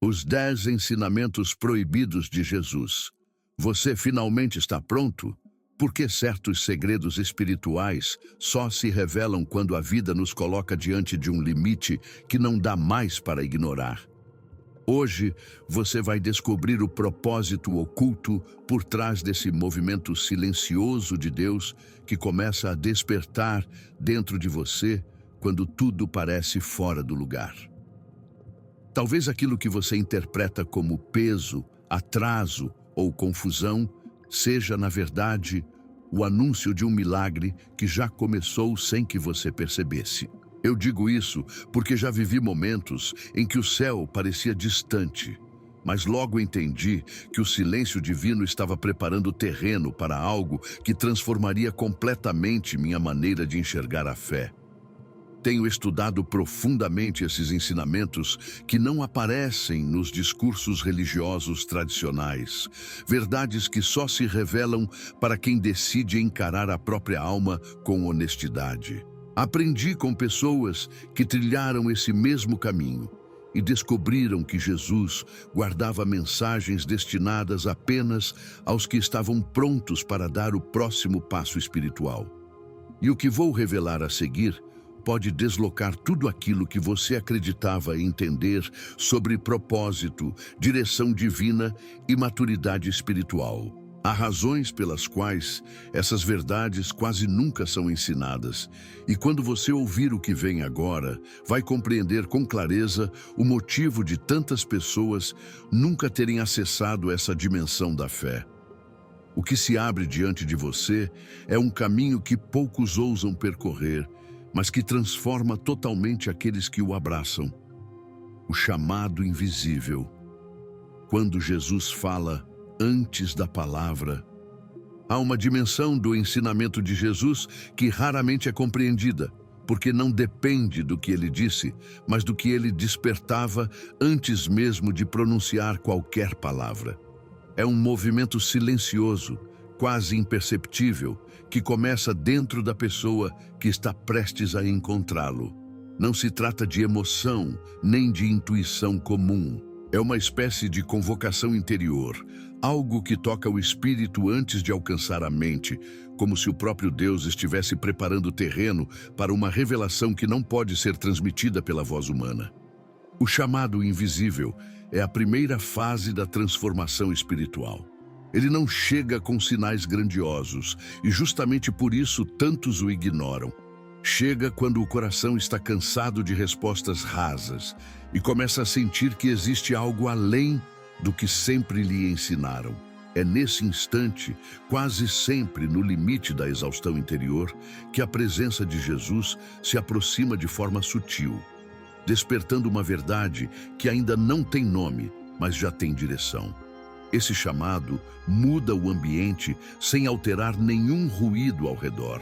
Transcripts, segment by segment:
Os 10 ensinamentos proibidos de Jesus. Você finalmente está pronto? Porque certos segredos espirituais só se revelam quando a vida nos coloca diante de um limite que não dá mais para ignorar. Hoje, você vai descobrir o propósito oculto por trás desse movimento silencioso de Deus que começa a despertar dentro de você quando tudo parece fora do lugar. Talvez aquilo que você interpreta como peso, atraso ou confusão seja, na verdade, o anúncio de um milagre que já começou sem que você percebesse. Eu digo isso porque já vivi momentos em que o céu parecia distante, mas logo entendi que o silêncio divino estava preparando o terreno para algo que transformaria completamente minha maneira de enxergar a fé. Tenho estudado profundamente esses ensinamentos que não aparecem nos discursos religiosos tradicionais, verdades que só se revelam para quem decide encarar a própria alma com honestidade. Aprendi com pessoas que trilharam esse mesmo caminho e descobriram que Jesus guardava mensagens destinadas apenas aos que estavam prontos para dar o próximo passo espiritual. E o que vou revelar a seguir pode deslocar tudo aquilo que você acreditava entender sobre propósito, direção divina e maturidade espiritual. Há razões pelas quais essas verdades quase nunca são ensinadas, e quando você ouvir o que vem agora, vai compreender com clareza o motivo de tantas pessoas nunca terem acessado essa dimensão da fé. O que se abre diante de você é um caminho que poucos ousam percorrer, mas que transforma totalmente aqueles que o abraçam. O chamado invisível. Quando Jesus fala antes da palavra, há uma dimensão do ensinamento de Jesus que raramente é compreendida, porque não depende do que ele disse, mas do que ele despertava antes mesmo de pronunciar qualquer palavra. É um movimento silencioso, quase imperceptível, que começa dentro da pessoa que está prestes a encontrá-lo. Não se trata de emoção, nem de intuição comum. É uma espécie de convocação interior, algo que toca o espírito antes de alcançar a mente, como se o próprio Deus estivesse preparando o terreno para uma revelação que não pode ser transmitida pela voz humana. O chamado invisível é a primeira fase da transformação espiritual. Ele não chega com sinais grandiosos, e justamente por isso tantos o ignoram. Chega quando o coração está cansado de respostas rasas e começa a sentir que existe algo além do que sempre lhe ensinaram. É nesse instante, quase sempre no limite da exaustão interior, que a presença de Jesus se aproxima de forma sutil, despertando uma verdade que ainda não tem nome, mas já tem direção. Esse chamado muda o ambiente sem alterar nenhum ruído ao redor.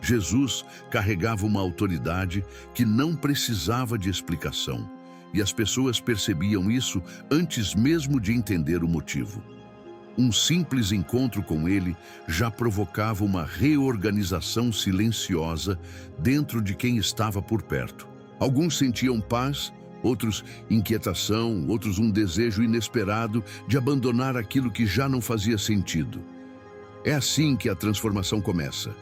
Jesus carregava uma autoridade que não precisava de explicação, e as pessoas percebiam isso antes mesmo de entender o motivo. Um simples encontro com ele já provocava uma reorganização silenciosa dentro de quem estava por perto. Alguns sentiam paz, outros inquietação, outros um desejo inesperado de abandonar aquilo que já não fazia sentido. É assim que a transformação começa.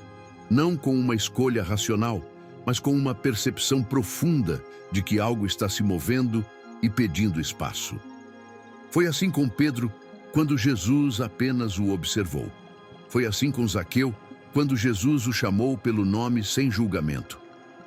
Não com uma escolha racional, mas com uma percepção profunda de que algo está se movendo e pedindo espaço. Foi assim com Pedro, quando Jesus apenas o observou. Foi assim com Zaqueu, quando Jesus o chamou pelo nome sem julgamento.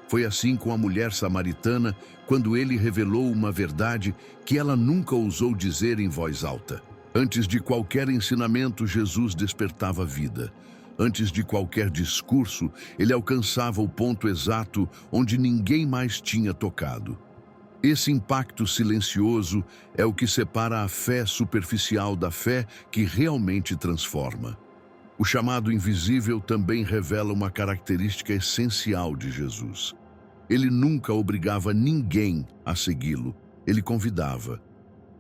Foi assim com a mulher samaritana, quando ele revelou uma verdade que ela nunca ousou dizer em voz alta. Antes de qualquer ensinamento, Jesus despertava vida. Antes de qualquer discurso, ele alcançava o ponto exato onde ninguém mais tinha tocado. Esse impacto silencioso é o que separa a fé superficial da fé que realmente transforma. O chamado invisível também revela uma característica essencial de Jesus. Ele nunca obrigava ninguém a segui-lo, ele convidava.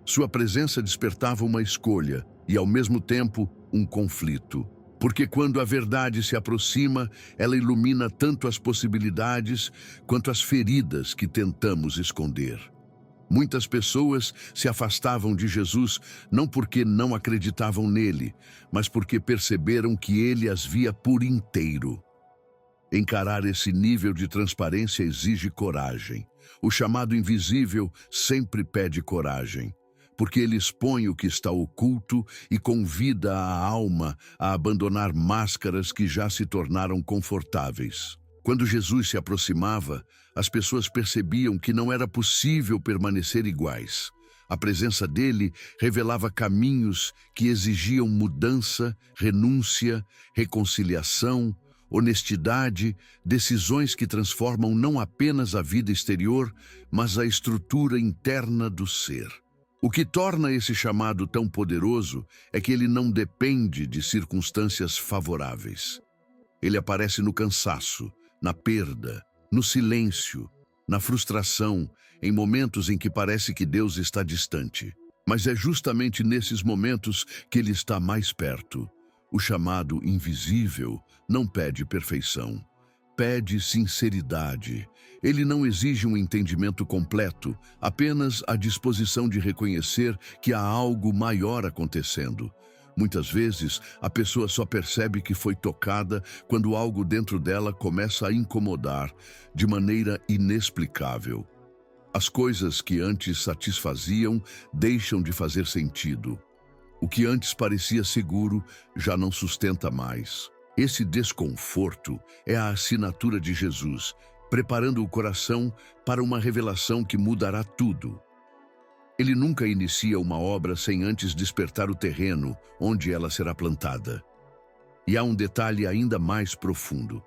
Sua presença despertava uma escolha e, ao mesmo tempo, um conflito. Porque quando a verdade se aproxima, ela ilumina tanto as possibilidades quanto as feridas que tentamos esconder. Muitas pessoas se afastavam de Jesus não porque não acreditavam nele, mas porque perceberam que ele as via por inteiro. Encarar esse nível de transparência exige coragem. O chamado invisível sempre pede coragem, porque ele expõe o que está oculto e convida a alma a abandonar máscaras que já se tornaram confortáveis. Quando Jesus se aproximava, as pessoas percebiam que não era possível permanecer iguais. A presença dele revelava caminhos que exigiam mudança, renúncia, reconciliação, honestidade, decisões que transformam não apenas a vida exterior, mas a estrutura interna do ser. O que torna esse chamado tão poderoso é que ele não depende de circunstâncias favoráveis. Ele aparece no cansaço, na perda, no silêncio, na frustração, em momentos em que parece que Deus está distante. Mas é justamente nesses momentos que ele está mais perto. O chamado invisível não pede perfeição, pede sinceridade. Ele não exige um entendimento completo, apenas a disposição de reconhecer que há algo maior acontecendo. Muitas vezes, a pessoa só percebe que foi tocada quando algo dentro dela começa a incomodar de maneira inexplicável. As coisas que antes satisfaziam deixam de fazer sentido. O que antes parecia seguro já não sustenta mais. Esse desconforto é a assinatura de Jesus, preparando o coração para uma revelação que mudará tudo. Ele nunca inicia uma obra sem antes despertar o terreno onde ela será plantada. E há um detalhe ainda mais profundo.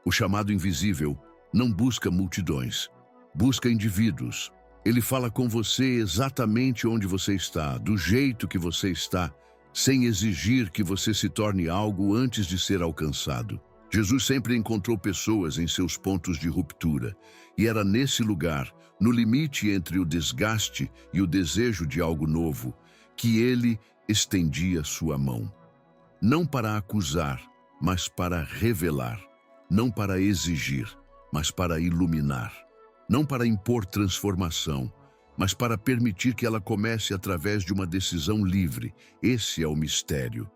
O chamado invisível não busca multidões, busca indivíduos. Ele fala com você exatamente onde você está, do jeito que você está, sem exigir que você se torne algo antes de ser alcançado. Jesus sempre encontrou pessoas em seus pontos de ruptura, e era nesse lugar, no limite entre o desgaste e o desejo de algo novo, que ele estendia sua mão. Não para acusar, mas para revelar. Não para exigir, mas para iluminar. Não para impor transformação, mas para permitir que ela comece através de uma decisão livre. Esse é o mistério.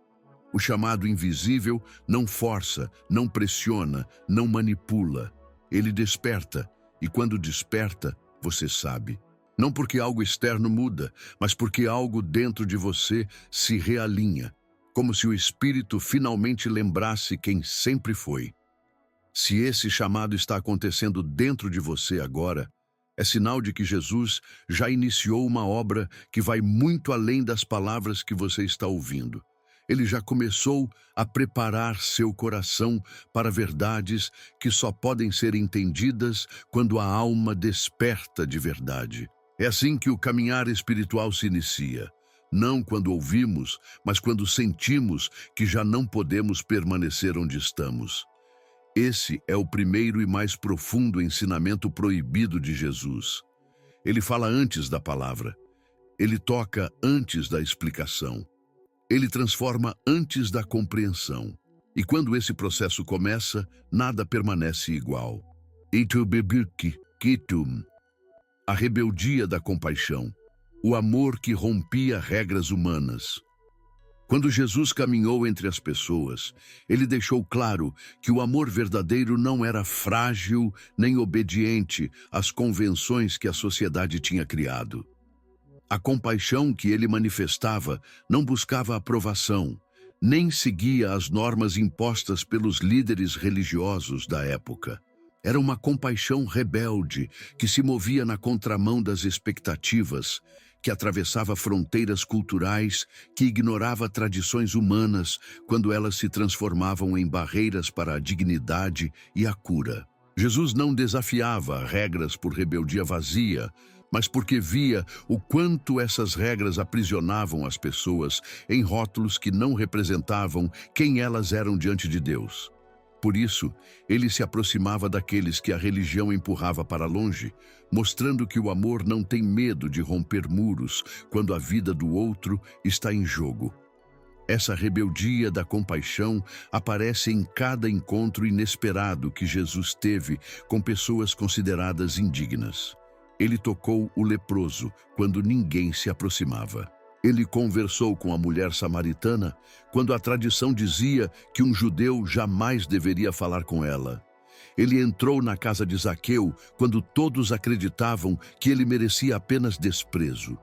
O chamado invisível não força, não pressiona, não manipula. Ele desperta, e quando desperta, você sabe. Não porque algo externo muda, mas porque algo dentro de você se realinha, como se o Espírito finalmente lembrasse quem sempre foi. Se esse chamado está acontecendo dentro de você agora, é sinal de que Jesus já iniciou uma obra que vai muito além das palavras que você está ouvindo. Ele já começou a preparar seu coração para verdades que só podem ser entendidas quando a alma desperta de verdade. É assim que o caminhar espiritual se inicia. Não quando ouvimos, mas quando sentimos que já não podemos permanecer onde estamos. Esse é o primeiro e mais profundo ensinamento proibido de Jesus. Ele fala antes da palavra. Ele toca antes da explicação. Ele transforma antes da compreensão. E quando esse processo começa, nada permanece igual. A rebeldia da compaixão. O amor que rompia regras humanas. Quando Jesus caminhou entre as pessoas, ele deixou claro que o amor verdadeiro não era frágil nem obediente às convenções que a sociedade tinha criado. A compaixão que ele manifestava não buscava aprovação, nem seguia as normas impostas pelos líderes religiosos da época. Era uma compaixão rebelde que se movia na contramão das expectativas, que atravessava fronteiras culturais, que ignorava tradições humanas quando elas se transformavam em barreiras para a dignidade e a cura. Jesus não desafiava regras por rebeldia vazia, mas porque via o quanto essas regras aprisionavam as pessoas em rótulos que não representavam quem elas eram diante de Deus. Por isso, ele se aproximava daqueles que a religião empurrava para longe, mostrando que o amor não tem medo de romper muros quando a vida do outro está em jogo. Essa rebeldia da compaixão aparece em cada encontro inesperado que Jesus teve com pessoas consideradas indignas. Ele tocou o leproso quando ninguém se aproximava. Ele conversou com a mulher samaritana quando a tradição dizia que um judeu jamais deveria falar com ela. Ele entrou na casa de Zaqueu quando todos acreditavam que ele merecia apenas desprezo.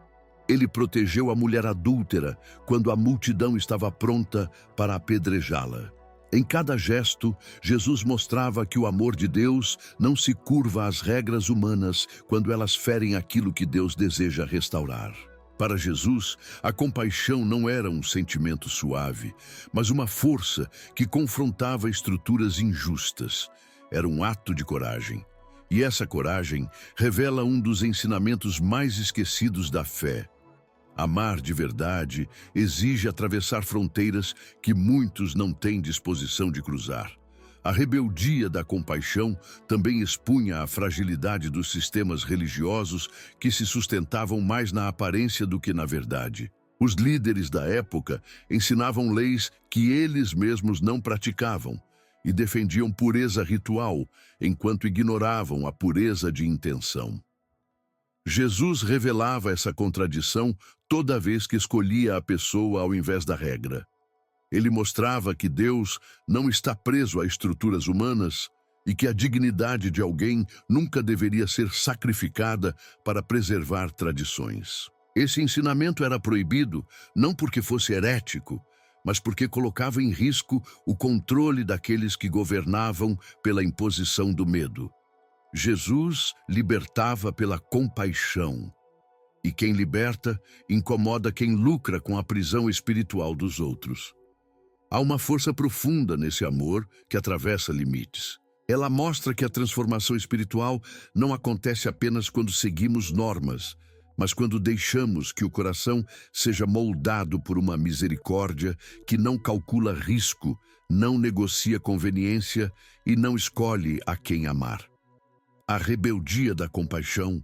Ele protegeu a mulher adúltera quando a multidão estava pronta para apedrejá-la. Em cada gesto, Jesus mostrava que o amor de Deus não se curva às regras humanas quando elas ferem aquilo que Deus deseja restaurar. Para Jesus, a compaixão não era um sentimento suave, mas uma força que confrontava estruturas injustas. Era um ato de coragem. E essa coragem revela um dos ensinamentos mais esquecidos da fé. Amar de verdade exige atravessar fronteiras que muitos não têm disposição de cruzar. A rebeldia da compaixão também expunha a fragilidade dos sistemas religiosos que se sustentavam mais na aparência do que na verdade. Os líderes da época ensinavam leis que eles mesmos não praticavam e defendiam pureza ritual, enquanto ignoravam a pureza de intenção. Jesus revelava essa contradição toda vez que escolhia a pessoa ao invés da regra. Ele mostrava que Deus não está preso a estruturas humanas e que a dignidade de alguém nunca deveria ser sacrificada para preservar tradições. Esse ensinamento era proibido não porque fosse herético, mas porque colocava em risco o controle daqueles que governavam pela imposição do medo. Jesus libertava pela compaixão. E quem liberta, incomoda quem lucra com a prisão espiritual dos outros. Há uma força profunda nesse amor que atravessa limites. Ela mostra que a transformação espiritual não acontece apenas quando seguimos normas, mas quando deixamos que o coração seja moldado por uma misericórdia que não calcula risco, não negocia conveniência e não escolhe a quem amar. A rebeldia da compaixão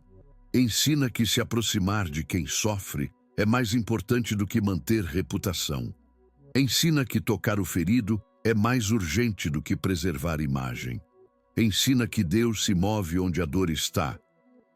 ensina que se aproximar de quem sofre é mais importante do que manter reputação. Ensina que tocar o ferido é mais urgente do que preservar imagem. Ensina que Deus se move onde a dor está,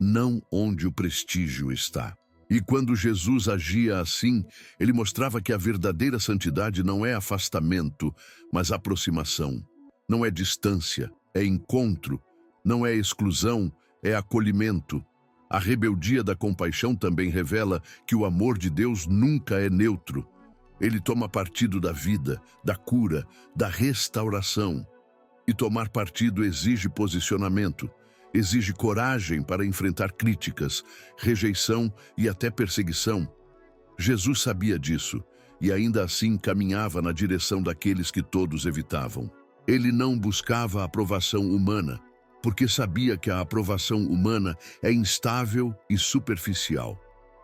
não onde o prestígio está. E quando Jesus agia assim, ele mostrava que a verdadeira santidade não é afastamento, mas aproximação. Não é distância, é encontro. Não é exclusão, é acolhimento. A rebeldia da compaixão também revela que o amor de Deus nunca é neutro. Ele toma partido da vida, da cura, da restauração. E tomar partido exige posicionamento, exige coragem para enfrentar críticas, rejeição e até perseguição. Jesus sabia disso e ainda assim caminhava na direção daqueles que todos evitavam. Ele não buscava a aprovação humana, porque sabia que a aprovação humana é instável e superficial.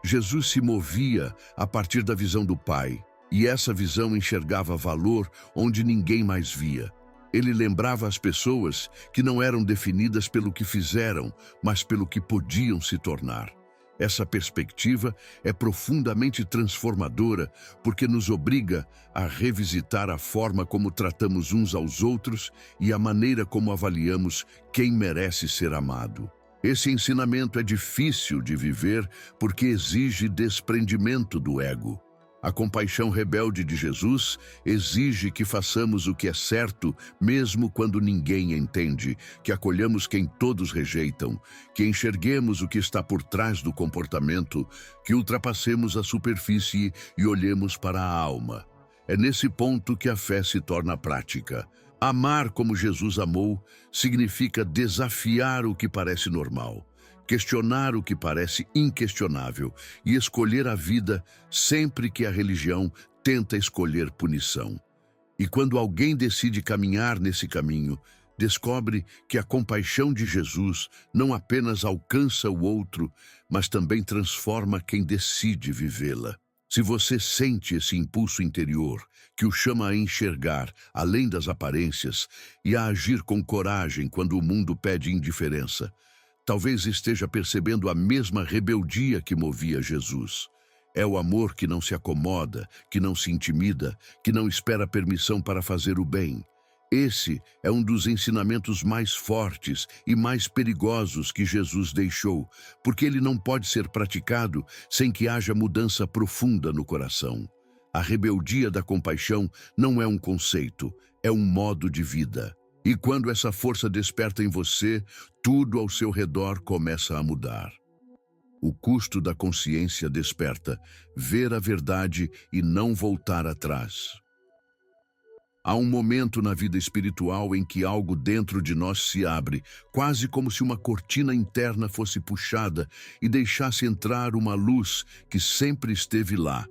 Jesus se movia a partir da visão do Pai, e essa visão enxergava valor onde ninguém mais via. Ele lembrava as pessoas que não eram definidas pelo que fizeram, mas pelo que podiam se tornar. Essa perspectiva é profundamente transformadora porque nos obriga a revisitar a forma como tratamos uns aos outros e a maneira como avaliamos quem merece ser amado. Esse ensinamento é difícil de viver porque exige desprendimento do ego. A compaixão rebelde de Jesus exige que façamos o que é certo, mesmo quando ninguém entende, que acolhamos quem todos rejeitam, que enxerguemos o que está por trás do comportamento, que ultrapassemos a superfície e olhemos para a alma. É nesse ponto que a fé se torna prática. Amar como Jesus amou significa desafiar o que parece normal, questionar o que parece inquestionável e escolher a vida sempre que a religião tenta escolher punição. E quando alguém decide caminhar nesse caminho, descobre que a compaixão de Jesus não apenas alcança o outro, mas também transforma quem decide vivê-la. Se você sente esse impulso interior que o chama a enxergar além das aparências e a agir com coragem quando o mundo pede indiferença, talvez esteja percebendo a mesma rebeldia que movia Jesus. É o amor que não se acomoda, que não se intimida, que não espera permissão para fazer o bem. Esse é um dos ensinamentos mais fortes e mais perigosos que Jesus deixou, porque ele não pode ser praticado sem que haja mudança profunda no coração. A rebeldia da compaixão não é um conceito, é um modo de vida. E quando essa força desperta em você, tudo ao seu redor começa a mudar. O custo da consciência desperta, ver a verdade e não voltar atrás. Há um momento na vida espiritual em que algo dentro de nós se abre, quase como se uma cortina interna fosse puxada e deixasse entrar uma luz que sempre esteve lá,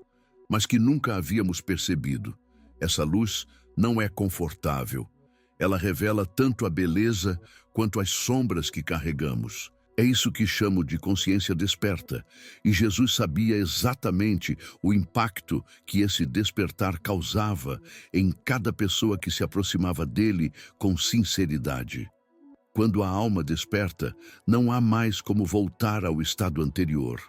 mas que nunca havíamos percebido. Essa luz não é confortável. Ela revela tanto a beleza quanto as sombras que carregamos. É isso que chamo de consciência desperta, e Jesus sabia exatamente o impacto que esse despertar causava em cada pessoa que se aproximava dele com sinceridade. Quando a alma desperta, não há mais como voltar ao estado anterior.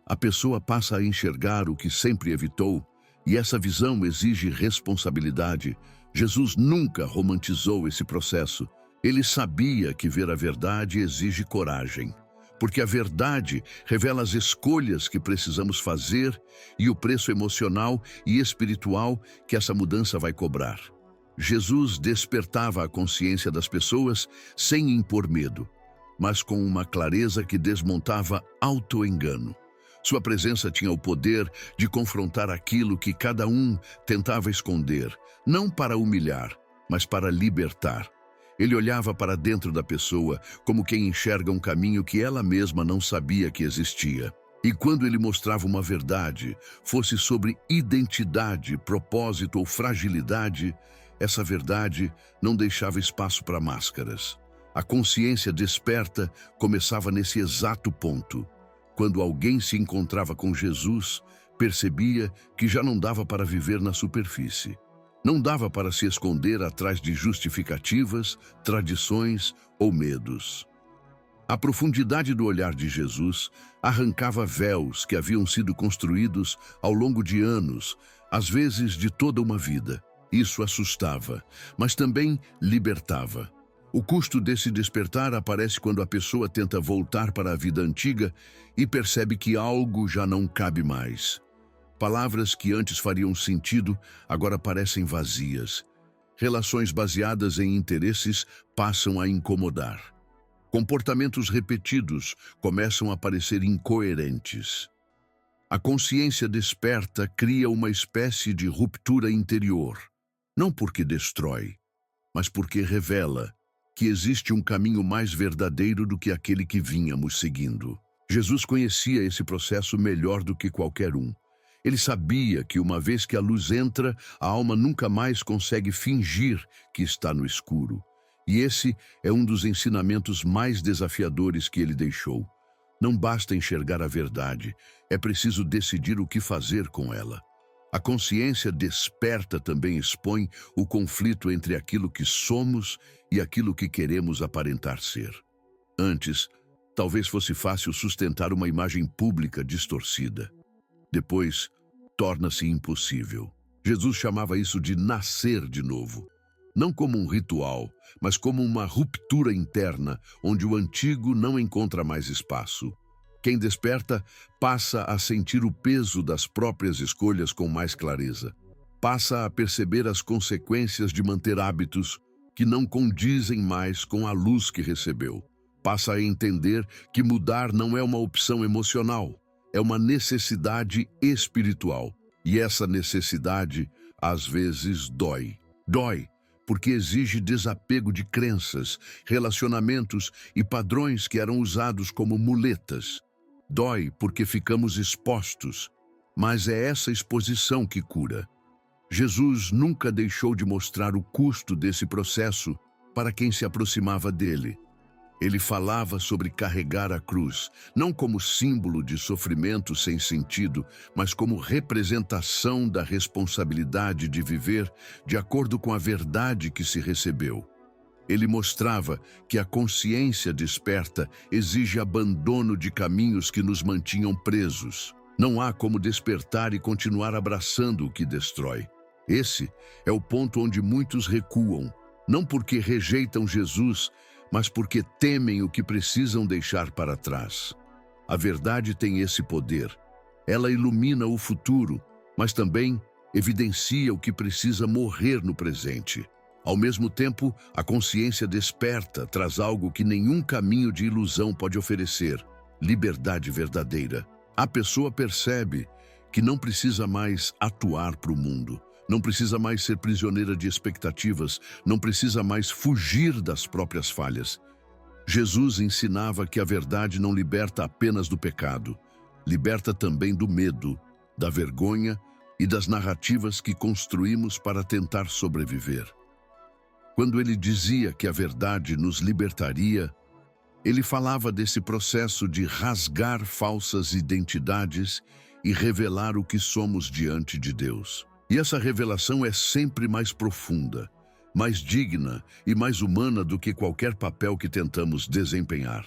A pessoa passa a enxergar o que sempre evitou, e essa visão exige responsabilidade. Jesus nunca romantizou esse processo. Ele sabia que ver a verdade exige coragem, porque a verdade revela as escolhas que precisamos fazer e o preço emocional e espiritual que essa mudança vai cobrar. Jesus despertava a consciência das pessoas sem impor medo, mas com uma clareza que desmontava auto-engano. Sua presença tinha o poder de confrontar aquilo que cada um tentava esconder, não para humilhar, mas para libertar. Ele olhava para dentro da pessoa como quem enxerga um caminho que ela mesma não sabia que existia. E quando ele mostrava uma verdade, fosse sobre identidade, propósito ou fragilidade, essa verdade não deixava espaço para máscaras. A consciência desperta começava nesse exato ponto. Quando alguém se encontrava com Jesus, percebia que já não dava para viver na superfície. Não dava para se esconder atrás de justificativas, tradições ou medos. A profundidade do olhar de Jesus arrancava véus que haviam sido construídos ao longo de anos, às vezes de toda uma vida. Isso assustava, mas também libertava. O custo desse despertar aparece quando a pessoa tenta voltar para a vida antiga e percebe que algo já não cabe mais. Palavras que antes fariam sentido agora parecem vazias. Relações baseadas em interesses passam a incomodar. Comportamentos repetidos começam a parecer incoerentes. A consciência desperta cria uma espécie de ruptura interior, não porque destrói, mas porque revela que existe um caminho mais verdadeiro do que aquele que vínhamos seguindo. Jesus conhecia esse processo melhor do que qualquer um. Ele sabia que uma vez que a luz entra, a alma nunca mais consegue fingir que está no escuro. E esse é um dos ensinamentos mais desafiadores que ele deixou. Não basta enxergar a verdade, é preciso decidir o que fazer com ela. A consciência desperta também expõe o conflito entre aquilo que somos e aquilo que queremos aparentar ser. Antes, talvez fosse fácil sustentar uma imagem pública distorcida. Depois, torna-se impossível. Jesus chamava isso de nascer de novo. Não como um ritual, mas como uma ruptura interna, onde o antigo não encontra mais espaço. Quem desperta passa a sentir o peso das próprias escolhas com mais clareza. Passa a perceber as consequências de manter hábitos que não condizem mais com a luz que recebeu. Passa a entender que mudar não é uma opção emocional, é uma necessidade espiritual. E essa necessidade, às vezes, dói. Dói porque exige desapego de crenças, relacionamentos e padrões que eram usados como muletas. Dói porque ficamos expostos, mas é essa exposição que cura. Jesus nunca deixou de mostrar o custo desse processo para quem se aproximava dele. Ele falava sobre carregar a cruz, não como símbolo de sofrimento sem sentido, mas como representação da responsabilidade de viver de acordo com a verdade que se recebeu. Ele mostrava que a consciência desperta exige abandono de caminhos que nos mantinham presos. Não há como despertar e continuar abraçando o que destrói. Esse é o ponto onde muitos recuam. Não porque rejeitam Jesus, mas porque temem o que precisam deixar para trás. A verdade tem esse poder. Ela ilumina o futuro, mas também evidencia o que precisa morrer no presente. Ao mesmo tempo, a consciência desperta traz algo que nenhum caminho de ilusão pode oferecer: liberdade verdadeira. A pessoa percebe que não precisa mais atuar para o mundo, não precisa mais ser prisioneira de expectativas, não precisa mais fugir das próprias falhas. Jesus ensinava que a verdade não liberta apenas do pecado, liberta também do medo, da vergonha e das narrativas que construímos para tentar sobreviver. Quando ele dizia que a verdade nos libertaria, ele falava desse processo de rasgar falsas identidades e revelar o que somos diante de Deus. E essa revelação é sempre mais profunda, mais digna e mais humana do que qualquer papel que tentamos desempenhar.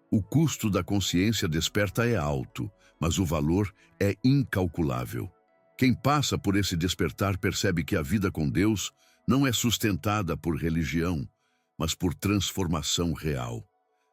O custo da consciência desperta é alto, mas o valor é incalculável. Quem passa por esse despertar percebe que a vida com Deus não é sustentada por religião, mas por transformação real.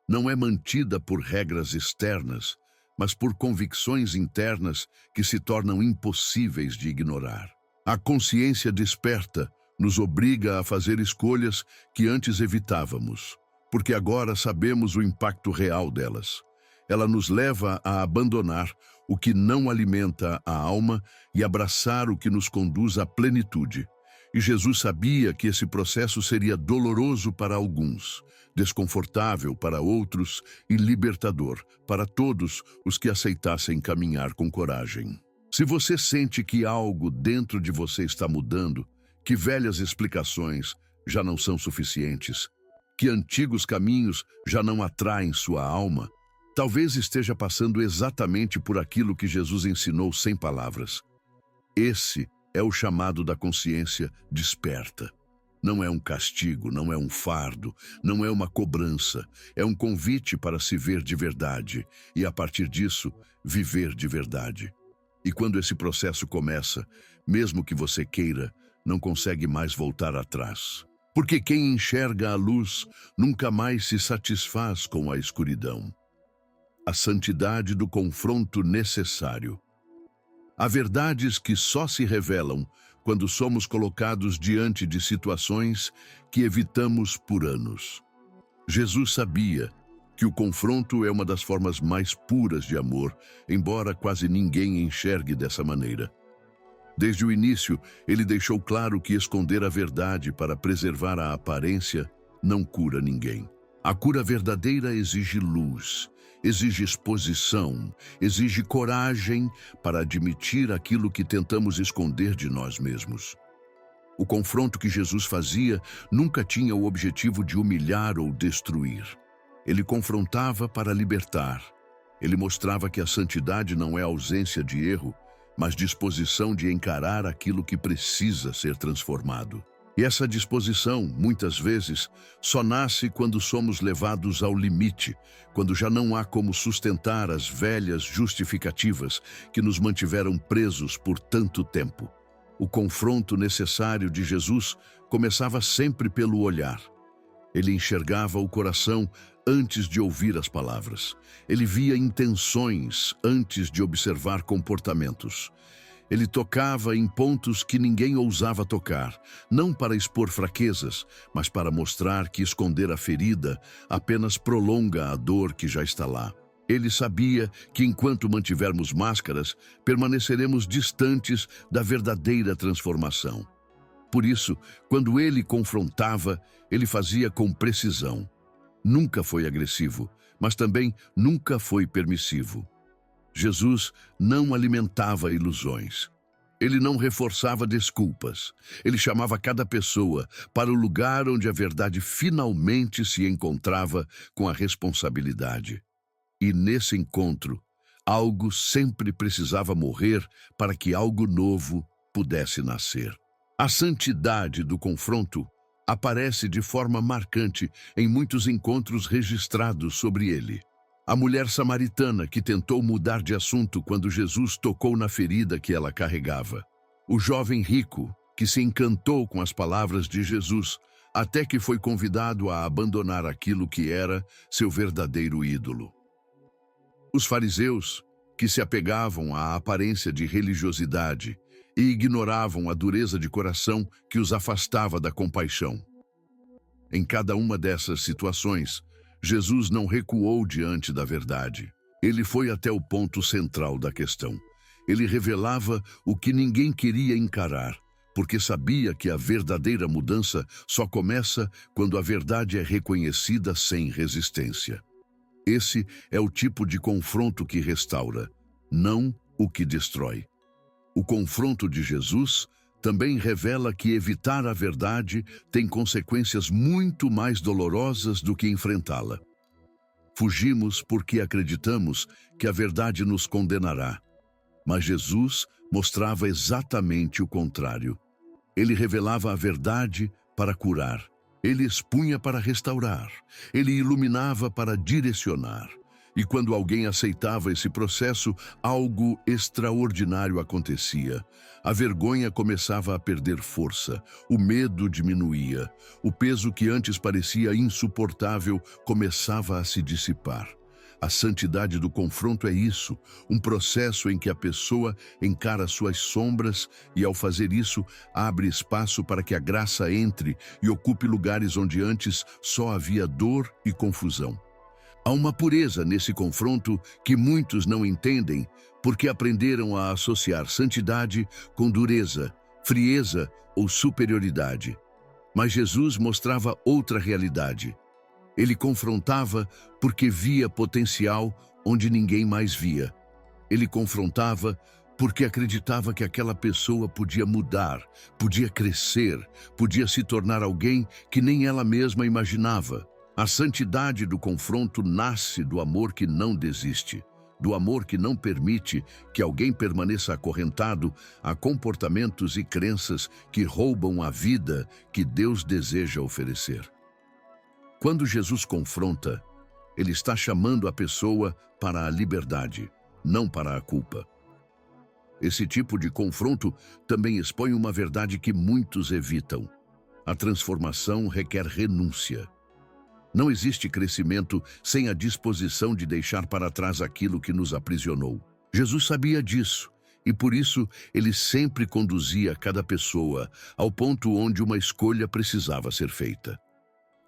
Não é mantida por regras externas, mas por convicções internas que se tornam impossíveis de ignorar. A consciência desperta nos obriga a fazer escolhas que antes evitávamos, porque agora sabemos o impacto real delas. Ela nos leva a abandonar o que não alimenta a alma e abraçar o que nos conduz à plenitude. E Jesus sabia que esse processo seria doloroso para alguns, desconfortável para outros e libertador para todos os que aceitassem caminhar com coragem. Se você sente que algo dentro de você está mudando, que velhas explicações já não são suficientes, que antigos caminhos já não atraem sua alma, talvez esteja passando exatamente por aquilo que Jesus ensinou sem palavras. Esse é o chamado da consciência desperta. Não é um castigo, não é um fardo, não é uma cobrança. É um convite para se ver de verdade e, a partir disso, viver de verdade. E quando esse processo começa, mesmo que você queira, não consegue mais voltar atrás. Porque quem enxerga a luz nunca mais se satisfaz com a escuridão. A santidade do confronto necessário. Há verdades que só se revelam quando somos colocados diante de situações que evitamos por anos. Jesus sabia que o confronto é uma das formas mais puras de amor, embora quase ninguém enxergue dessa maneira. Desde o início, ele deixou claro que esconder a verdade para preservar a aparência não cura ninguém. A cura verdadeira exige luz, exige exposição, exige coragem para admitir aquilo que tentamos esconder de nós mesmos. O confronto que Jesus fazia nunca tinha o objetivo de humilhar ou destruir. Ele confrontava para libertar. Ele mostrava que a santidade não é ausência de erro, mas disposição de encarar aquilo que precisa ser transformado. E essa disposição, muitas vezes, só nasce quando somos levados ao limite, quando já não há como sustentar as velhas justificativas que nos mantiveram presos por tanto tempo. O confronto necessário de Jesus começava sempre pelo olhar. Ele enxergava o coração antes de ouvir as palavras. Ele via intenções antes de observar comportamentos. Ele tocava em pontos que ninguém ousava tocar, não para expor fraquezas, mas para mostrar que esconder a ferida apenas prolonga a dor que já está lá. Ele sabia que enquanto mantivermos máscaras, permaneceremos distantes da verdadeira transformação. Por isso, quando ele confrontava, ele fazia com precisão. Nunca foi agressivo, mas também nunca foi permissivo. Jesus não alimentava ilusões. Ele não reforçava desculpas. Ele chamava cada pessoa para o lugar onde a verdade finalmente se encontrava com a responsabilidade. E nesse encontro, algo sempre precisava morrer para que algo novo pudesse nascer. A santidade do confronto aparece de forma marcante em muitos encontros registrados sobre ele. A mulher samaritana que tentou mudar de assunto quando Jesus tocou na ferida que ela carregava. O jovem rico que se encantou com as palavras de Jesus, até que foi convidado a abandonar aquilo que era seu verdadeiro ídolo. Os fariseus, que se apegavam à aparência de religiosidade e ignoravam a dureza de coração que os afastava da compaixão. Em cada uma dessas situações, Jesus não recuou diante da verdade. Ele foi até o ponto central da questão. Ele revelava o que ninguém queria encarar, porque sabia que a verdadeira mudança só começa quando a verdade é reconhecida sem resistência. Esse é o tipo de confronto que restaura, não o que destrói. O confronto de Jesus também revela que evitar a verdade tem consequências muito mais dolorosas do que enfrentá-la. Fugimos porque acreditamos que a verdade nos condenará. Mas Jesus mostrava exatamente o contrário. Ele revelava a verdade para curar. Ele expunha para restaurar. Ele iluminava para direcionar. E quando alguém aceitava esse processo, algo extraordinário acontecia. A vergonha começava a perder força, o medo diminuía, o peso que antes parecia insuportável começava a se dissipar. A santidade do confronto é isso, um processo em que a pessoa encara suas sombras e, ao fazer isso, abre espaço para que a graça entre e ocupe lugares onde antes só havia dor e confusão. Há uma pureza nesse confronto que muitos não entendem porque aprenderam a associar santidade com dureza, frieza ou superioridade. Mas Jesus mostrava outra realidade. Ele confrontava porque via potencial onde ninguém mais via. Ele confrontava porque acreditava que aquela pessoa podia mudar, podia crescer, podia se tornar alguém que nem ela mesma imaginava. A santidade do confronto nasce do amor que não desiste, do amor que não permite que alguém permaneça acorrentado a comportamentos e crenças que roubam a vida que Deus deseja oferecer. Quando Jesus confronta, ele está chamando a pessoa para a liberdade, não para a culpa. Esse tipo de confronto também expõe uma verdade que muitos evitam. A transformação requer renúncia. Não existe crescimento sem a disposição de deixar para trás aquilo que nos aprisionou. Jesus sabia disso, e por isso ele sempre conduzia cada pessoa ao ponto onde uma escolha precisava ser feita.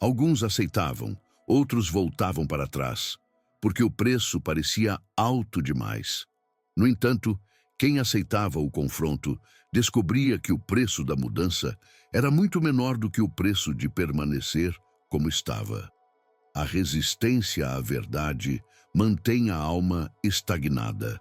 Alguns aceitavam, outros voltavam para trás, porque o preço parecia alto demais. No entanto, quem aceitava o confronto descobria que o preço da mudança era muito menor do que o preço de permanecer como estava. A resistência à verdade mantém a alma estagnada.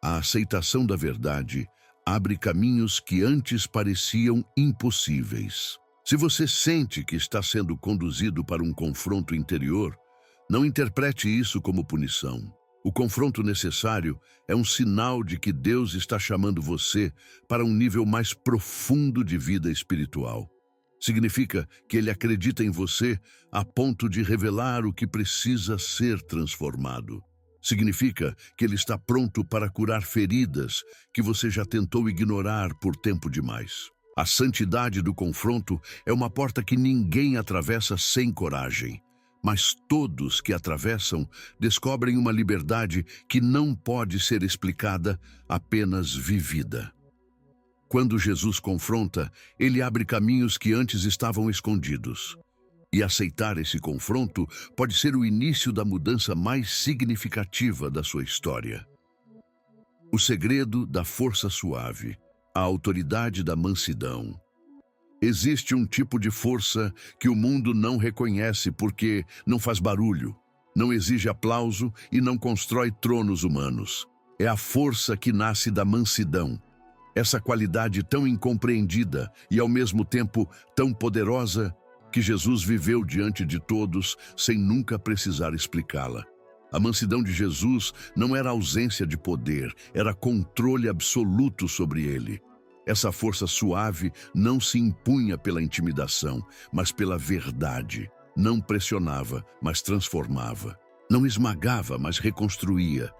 A aceitação da verdade abre caminhos que antes pareciam impossíveis. Se você sente que está sendo conduzido para um confronto interior, não interprete isso como punição. O confronto necessário é um sinal de que Deus está chamando você para um nível mais profundo de vida espiritual. Significa que Ele acredita em você a ponto de revelar o que precisa ser transformado. Significa que Ele está pronto para curar feridas que você já tentou ignorar por tempo demais. A santidade do confronto é uma porta que ninguém atravessa sem coragem, mas todos que atravessam descobrem uma liberdade que não pode ser explicada, apenas vivida. Quando Jesus confronta, ele abre caminhos que antes estavam escondidos. E aceitar esse confronto pode ser o início da mudança mais significativa da sua história. O segredo da força suave, a autoridade da mansidão. Existe um tipo de força que o mundo não reconhece porque não faz barulho, não exige aplauso e não constrói tronos humanos. É a força que nasce da mansidão. Essa qualidade tão incompreendida e ao mesmo tempo tão poderosa que Jesus viveu diante de todos sem nunca precisar explicá-la. A mansidão de Jesus não era ausência de poder, era controle absoluto sobre ele. Essa força suave não se impunha pela intimidação, mas pela verdade. Não pressionava, mas transformava. Não esmagava, mas reconstruía.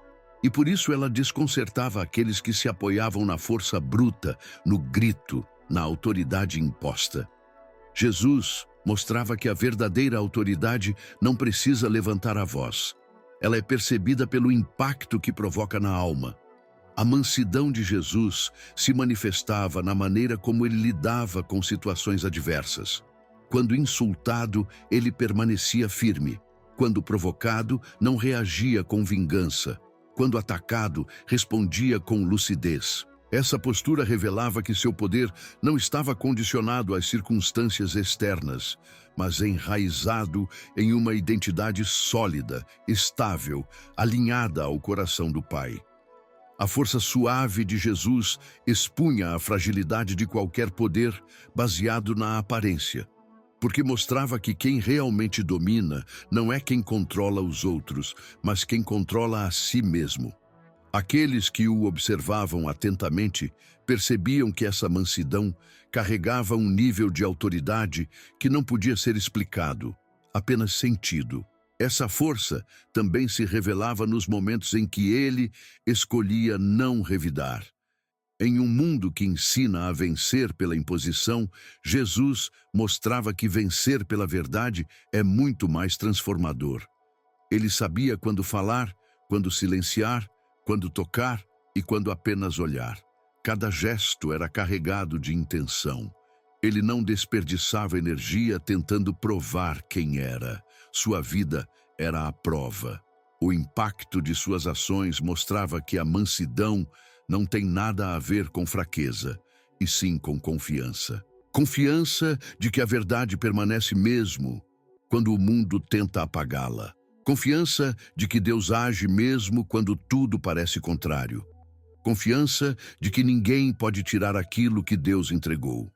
E por isso ela desconcertava aqueles que se apoiavam na força bruta, no grito, na autoridade imposta. Jesus Mostrava que a verdadeira autoridade não precisa levantar a voz. Ela é percebida pelo impacto que provoca na alma. A mansidão de Jesus se manifestava na maneira como ele lidava com situações adversas. Quando insultado, ele permanecia firme. Quando provocado, não reagia com vingança. Quando atacado, respondia com lucidez. Essa postura revelava que seu poder não estava condicionado às circunstâncias externas, mas enraizado em uma identidade sólida, estável, alinhada ao coração do Pai. A força suave de Jesus expunha a fragilidade de qualquer poder baseado na aparência, porque mostrava que quem realmente domina não é quem controla os outros, mas quem controla a si mesmo. Aqueles que o observavam atentamente percebiam que essa mansidão carregava um nível de autoridade que não podia ser explicado, apenas sentido. Essa força também se revelava nos momentos em que ele escolhia não revidar. Em um mundo que ensina a vencer pela imposição, Jesus mostrava que vencer pela verdade é muito mais transformador. Ele sabia quando falar, quando silenciar, quando tocar e quando apenas olhar. Cada gesto era carregado de intenção. Ele não desperdiçava energia tentando provar quem era. Sua vida era a prova. O impacto de suas ações mostrava que a mansidão não tem nada a ver com fraqueza, e sim com confiança. Confiança de que a verdade permanece mesmo quando o mundo tenta apagá-la. Confiança de que Deus age mesmo quando tudo parece contrário. Confiança de que ninguém pode tirar aquilo que Deus entregou.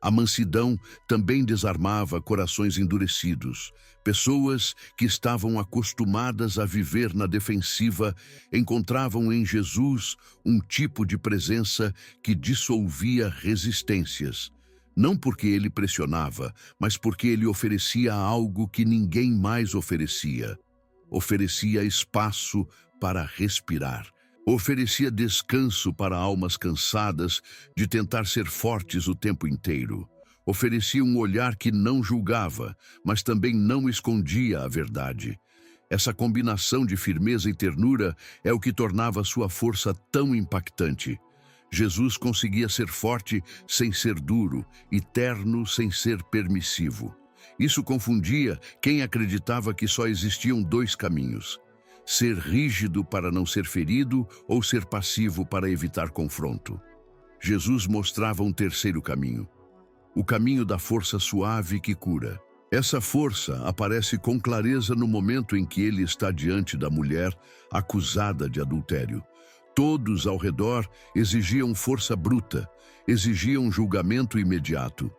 A mansidão também desarmava corações endurecidos. Pessoas que estavam acostumadas a viver na defensiva encontravam em Jesus um tipo de presença que dissolvia resistências. Não porque ele pressionava, mas porque ele oferecia algo que ninguém mais oferecia. Oferecia espaço para respirar. Oferecia descanso para almas cansadas de tentar ser fortes o tempo inteiro. Oferecia um olhar que não julgava, mas também não escondia a verdade. Essa combinação de firmeza e ternura é o que tornava sua força tão impactante. Jesus conseguia ser forte sem ser duro e terno sem ser permissivo. Isso confundia quem acreditava que só existiam dois caminhos: ser rígido para não ser ferido ou ser passivo para evitar confronto. Jesus mostrava um terceiro caminho: o caminho da força suave que cura. Essa força aparece com clareza no momento em que ele está diante da mulher acusada de adultério. Todos ao redor exigiam força bruta, exigiam julgamento imediato.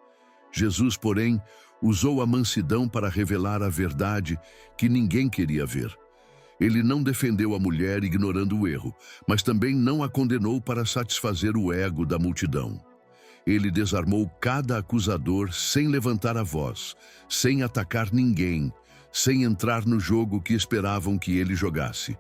Jesus, porém, usou a mansidão para revelar a verdade que ninguém queria ver. Ele não defendeu a mulher ignorando o erro, mas também não a condenou para satisfazer o ego da multidão. Ele desarmou cada acusador sem levantar a voz, sem atacar ninguém, sem entrar no jogo que esperavam que ele jogasse.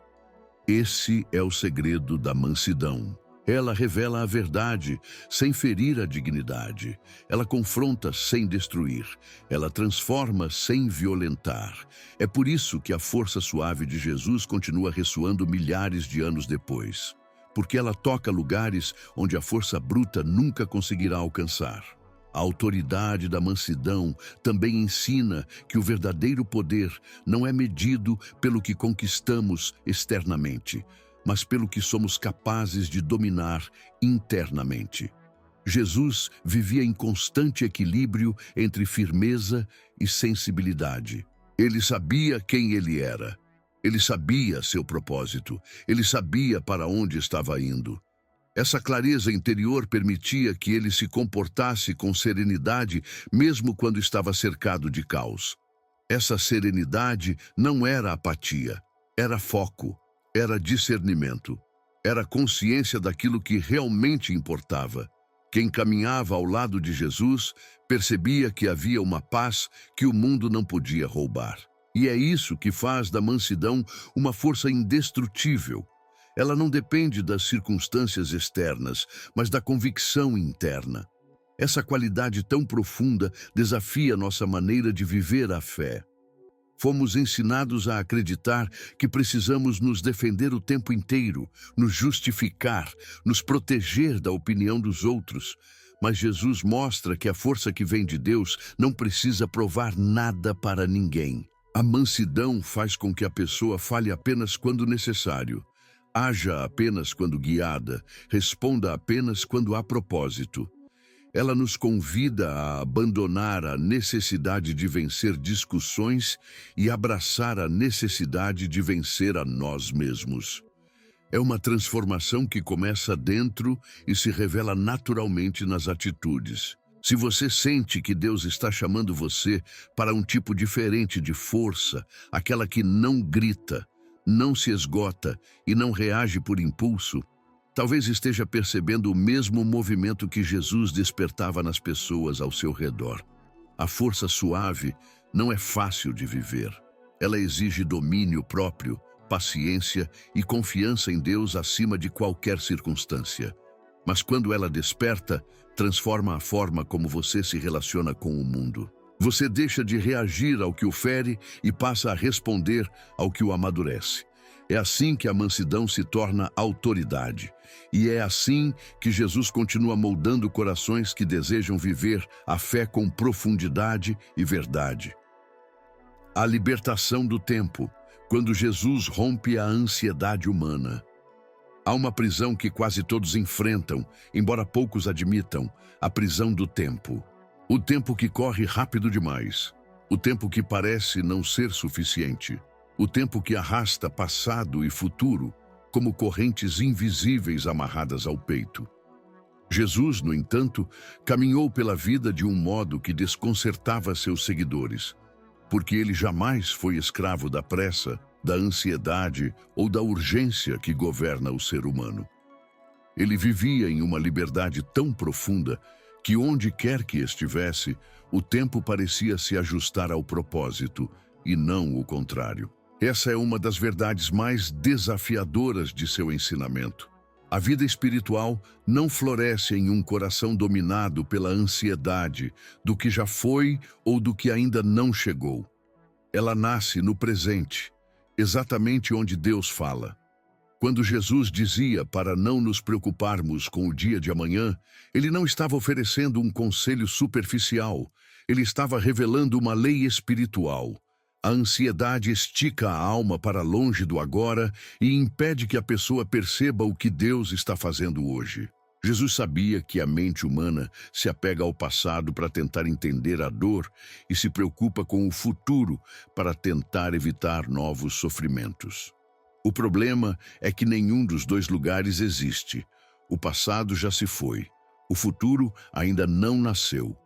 Esse é o segredo da mansidão. Ela revela a verdade sem ferir a dignidade. Ela confronta sem destruir. Ela transforma sem violentar. É por isso que a força suave de Jesus continua ressoando milhares de anos depois. Porque ela toca lugares onde a força bruta nunca conseguirá alcançar. A autoridade da mansidão também ensina que o verdadeiro poder não é medido pelo que conquistamos externamente, mas pelo que somos capazes de dominar internamente. Jesus vivia em constante equilíbrio entre firmeza e sensibilidade. Ele sabia quem ele era. Ele sabia seu propósito. Ele sabia para onde estava indo. Essa clareza interior permitia que ele se comportasse com serenidade mesmo quando estava cercado de caos. Essa serenidade não era apatia, era foco, era discernimento, era consciência daquilo que realmente importava. Quem caminhava ao lado de Jesus percebia que havia uma paz que o mundo não podia roubar. E é isso que faz da mansidão uma força indestrutível. Ela não depende das circunstâncias externas, mas da convicção interna. Essa qualidade tão profunda desafia nossa maneira de viver a fé. Fomos ensinados a acreditar que precisamos nos defender o tempo inteiro, nos justificar, nos proteger da opinião dos outros. Mas Jesus mostra que a força que vem de Deus não precisa provar nada para ninguém. A mansidão faz com que a pessoa fale apenas quando necessário, haja apenas quando guiada, responda apenas quando há propósito. Ela nos convida a abandonar a necessidade de vencer discussões e abraçar a necessidade de vencer a nós mesmos. É uma transformação que começa dentro e se revela naturalmente nas atitudes. Se você sente que Deus está chamando você para um tipo diferente de força, aquela que não grita, não se esgota e não reage por impulso, talvez esteja percebendo o mesmo movimento que Jesus despertava nas pessoas ao seu redor. A força suave não é fácil de viver. Ela exige domínio próprio, paciência e confiança em Deus acima de qualquer circunstância. Mas quando ela desperta, transforma a forma como você se relaciona com o mundo. Você deixa de reagir ao que o fere e passa a responder ao que o amadurece. É assim que a mansidão se torna autoridade. E é assim que Jesus continua moldando corações que desejam viver a fé com profundidade e verdade. A libertação do tempo, quando Jesus rompe a ansiedade humana. Há uma prisão que quase todos enfrentam, embora poucos admitam, a prisão do tempo. O tempo que corre rápido demais. O tempo que parece não ser suficiente. O tempo que arrasta passado e futuro como correntes invisíveis amarradas ao peito. Jesus, no entanto, caminhou pela vida de um modo que desconcertava seus seguidores, porque ele jamais foi escravo da pressa, da ansiedade ou da urgência que governa o ser humano. Ele vivia em uma liberdade tão profunda que onde quer que estivesse, o tempo parecia se ajustar ao propósito e não o contrário. Essa é uma das verdades mais desafiadoras de seu ensinamento. A vida espiritual não floresce em um coração dominado pela ansiedade do que já foi ou do que ainda não chegou. Ela nasce no presente, exatamente onde Deus fala. Quando Jesus dizia para não nos preocuparmos com o dia de amanhã, ele não estava oferecendo um conselho superficial, ele estava revelando uma lei espiritual. A ansiedade estica a alma para longe do agora e impede que a pessoa perceba o que Deus está fazendo hoje. Jesus sabia que a mente humana se apega ao passado para tentar entender a dor e se preocupa com o futuro para tentar evitar novos sofrimentos. O problema é que nenhum dos dois lugares existe. O passado já se foi. O futuro ainda não nasceu.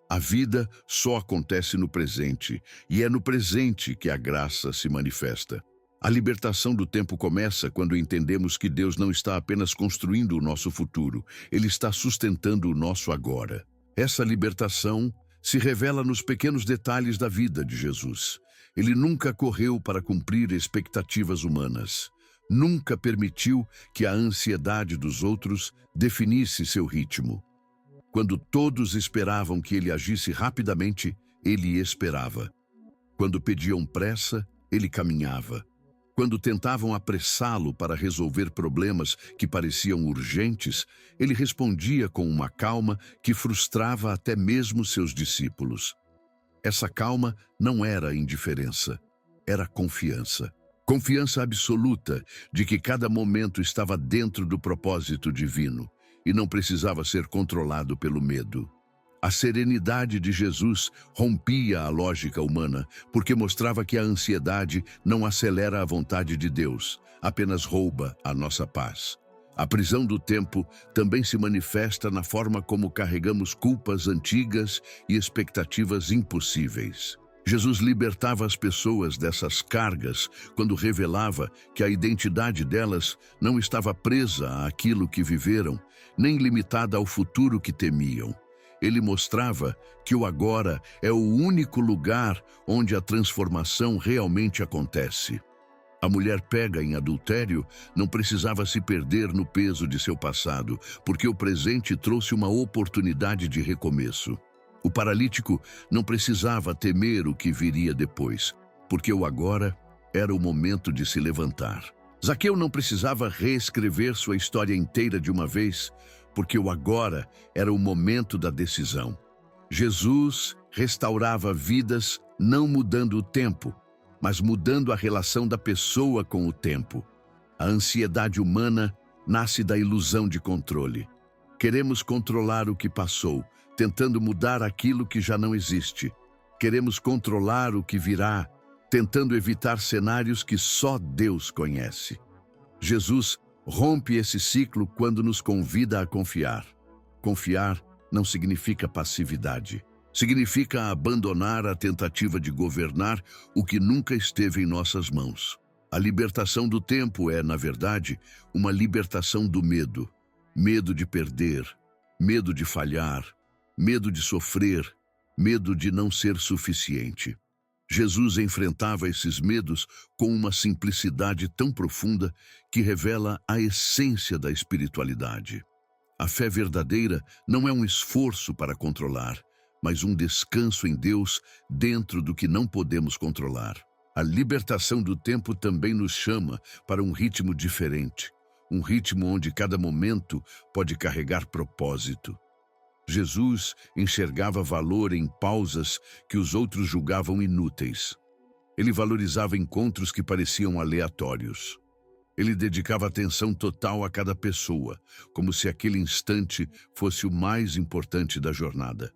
A vida só acontece no presente, e é no presente que a graça se manifesta. A libertação do tempo começa quando entendemos que Deus não está apenas construindo o nosso futuro, Ele está sustentando o nosso agora. Essa libertação se revela nos pequenos detalhes da vida de Jesus. Ele nunca correu para cumprir expectativas humanas. Nunca permitiu que a ansiedade dos outros definisse seu ritmo. Quando todos esperavam que ele agisse rapidamente, ele esperava. Quando pediam pressa, ele caminhava. Quando tentavam apressá-lo para resolver problemas que pareciam urgentes, ele respondia com uma calma que frustrava até mesmo seus discípulos. Essa calma não era indiferença, era confiança. Confiança absoluta de que cada momento estava dentro do propósito divino e não precisava ser controlado pelo medo. A serenidade de Jesus rompia a lógica humana, porque mostrava que a ansiedade não acelera a vontade de Deus, apenas rouba a nossa paz. A prisão do tempo também se manifesta na forma como carregamos culpas antigas e expectativas impossíveis. Jesus libertava as pessoas dessas cargas quando revelava que a identidade delas não estava presa àquilo que viveram, nem limitada ao futuro que temiam. Ele mostrava que o agora é o único lugar onde a transformação realmente acontece. A mulher pega em adultério não precisava se perder no peso de seu passado, porque o presente trouxe uma oportunidade de recomeço. O paralítico não precisava temer o que viria depois, porque o agora era o momento de se levantar. Zaqueu não precisava reescrever sua história inteira de uma vez, porque o agora era o momento da decisão. Jesus restaurava vidas não mudando o tempo, mas mudando a relação da pessoa com o tempo. A ansiedade humana nasce da ilusão de controle. Queremos controlar o que passou, tentando mudar aquilo que já não existe. Queremos controlar o que virá, tentando evitar cenários que só Deus conhece. Jesus rompe esse ciclo quando nos convida a confiar. Confiar não significa passividade. Significa abandonar a tentativa de governar o que nunca esteve em nossas mãos. A libertação do tempo é, na verdade, uma libertação do medo. Medo de perder, medo de falhar, medo de sofrer, medo de não ser suficiente. Jesus enfrentava esses medos com uma simplicidade tão profunda que revela a essência da espiritualidade. A fé verdadeira não é um esforço para controlar, mas um descanso em Deus dentro do que não podemos controlar. A libertação do tempo também nos chama para um ritmo diferente, um ritmo onde cada momento pode carregar propósito. Jesus enxergava valor em pausas que os outros julgavam inúteis. Ele valorizava encontros que pareciam aleatórios. Ele dedicava atenção total a cada pessoa, como se aquele instante fosse o mais importante da jornada.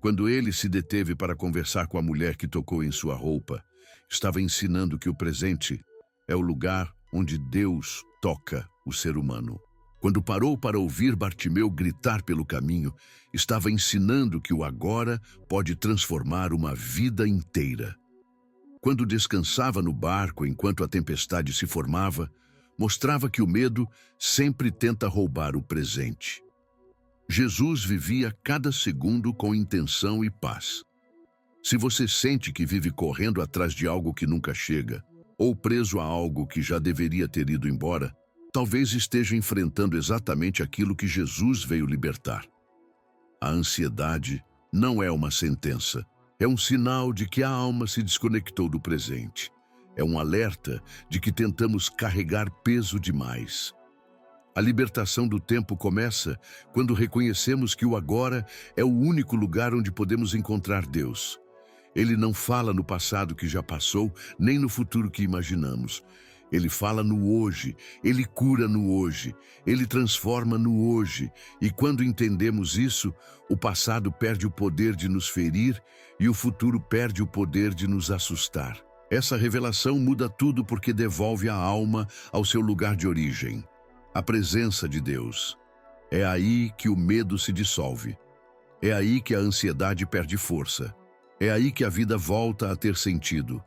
Quando ele se deteve para conversar com a mulher que tocou em sua roupa, estava ensinando que o presente é o lugar onde Deus toca o ser humano. Quando parou para ouvir Bartimeu gritar pelo caminho, estava ensinando que o agora pode transformar uma vida inteira. Quando descansava no barco enquanto a tempestade se formava, mostrava que o medo sempre tenta roubar o presente. Jesus vivia cada segundo com intenção e paz. Se você sente que vive correndo atrás de algo que nunca chega, ou preso a algo que já deveria ter ido embora, talvez esteja enfrentando exatamente aquilo que Jesus veio libertar. A ansiedade não é uma sentença, é um sinal de que a alma se desconectou do presente. É um alerta de que tentamos carregar peso demais. A libertação do tempo começa quando reconhecemos que o agora é o único lugar onde podemos encontrar Deus. Ele não fala no passado que já passou, nem no futuro que imaginamos. Ele fala no hoje, ele cura no hoje, ele transforma no hoje. E quando entendemos isso, o passado perde o poder de nos ferir e o futuro perde o poder de nos assustar. Essa revelação muda tudo porque devolve a alma ao seu lugar de origem. A presença de Deus. É aí que o medo se dissolve. É aí que a ansiedade perde força. É aí que a vida volta a ter sentido.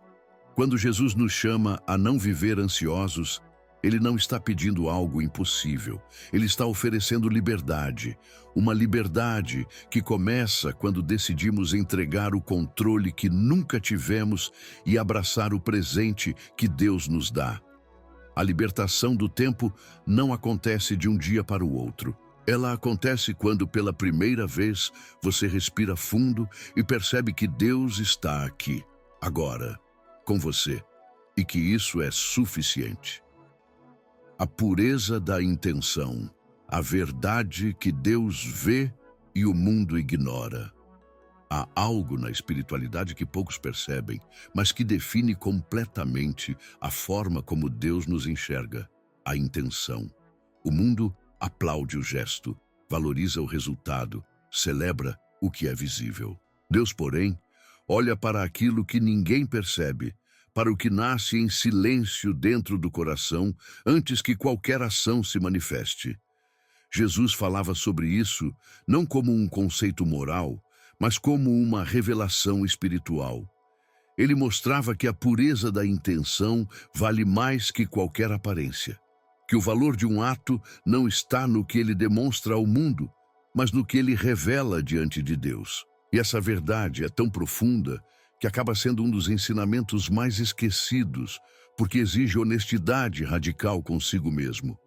Quando Jesus nos chama a não viver ansiosos, Ele não está pedindo algo impossível. Ele está oferecendo liberdade. Uma liberdade que começa quando decidimos entregar o controle que nunca tivemos e abraçar o presente que Deus nos dá. A libertação do tempo não acontece de um dia para o outro. Ela acontece quando, pela primeira vez, você respira fundo e percebe que Deus está aqui, agora, com você, e que isso é suficiente. A pureza da intenção, a verdade que Deus vê e o mundo ignora. Há algo na espiritualidade que poucos percebem, mas que define completamente a forma como Deus nos enxerga, a intenção. O mundo aplaude o gesto, valoriza o resultado, celebra o que é visível. Deus, porém, olha para aquilo que ninguém percebe, para o que nasce em silêncio dentro do coração antes que qualquer ação se manifeste. Jesus falava sobre isso não como um conceito moral, mas como uma revelação espiritual. Ele mostrava que a pureza da intenção vale mais que qualquer aparência, que o valor de um ato não está no que ele demonstra ao mundo, mas no que ele revela diante de Deus. E essa verdade é tão profunda que acaba sendo um dos ensinamentos mais esquecidos porque exige honestidade radical consigo mesmo.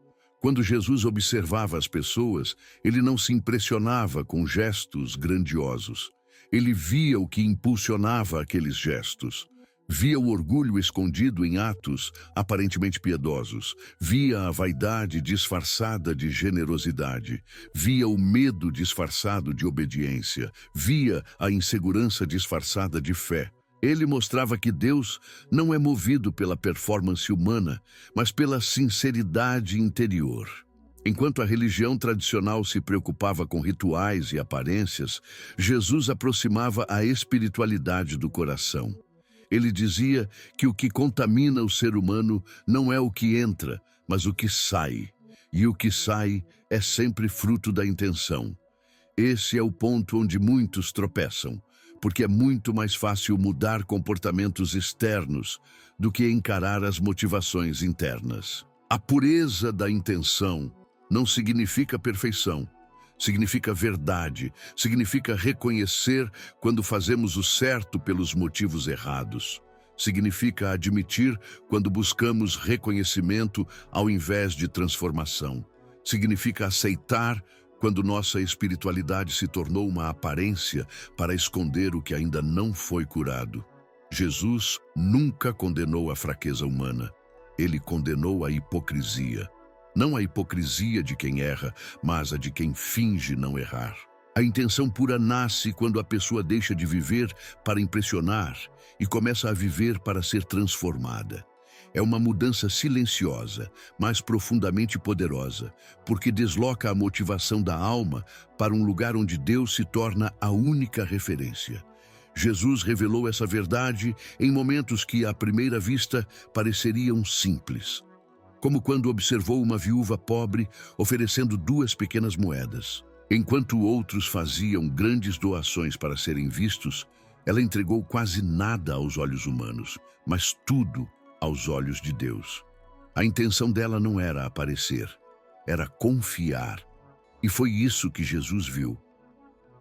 Quando Jesus observava as pessoas, ele não se impressionava com gestos grandiosos. Ele via o que impulsionava aqueles gestos. Via o orgulho escondido em atos aparentemente piedosos. Via a vaidade disfarçada de generosidade. Via o medo disfarçado de obediência. Via a insegurança disfarçada de fé. Ele mostrava que Deus não é movido pela performance humana, mas pela sinceridade interior. Enquanto a religião tradicional se preocupava com rituais e aparências, Jesus aproximava a espiritualidade do coração. Ele dizia que o que contamina o ser humano não é o que entra, mas o que sai. E o que sai é sempre fruto da intenção. Esse é o ponto onde muitos tropeçam, porque é muito mais fácil mudar comportamentos externos do que encarar as motivações internas. A pureza da intenção não significa perfeição. Significa verdade, significa reconhecer quando fazemos o certo pelos motivos errados. Significa admitir quando buscamos reconhecimento ao invés de transformação. Significa aceitar quando nossa espiritualidade se tornou uma aparência para esconder o que ainda não foi curado. Jesus nunca condenou a fraqueza humana. Ele condenou a hipocrisia. Não a hipocrisia de quem erra, mas a de quem finge não errar. A intenção pura nasce quando a pessoa deixa de viver para impressionar e começa a viver para ser transformada. É uma mudança silenciosa, mas profundamente poderosa, porque desloca a motivação da alma para um lugar onde Deus se torna a única referência. Jesus revelou essa verdade em momentos que, à primeira vista, pareceriam simples, como quando observou uma viúva pobre oferecendo 2 pequenas moedas. Enquanto outros faziam grandes doações para serem vistos, ela entregou quase nada aos olhos humanos, mas tudo aos olhos de Deus. A intenção dela não era aparecer, era confiar. E foi isso que Jesus viu.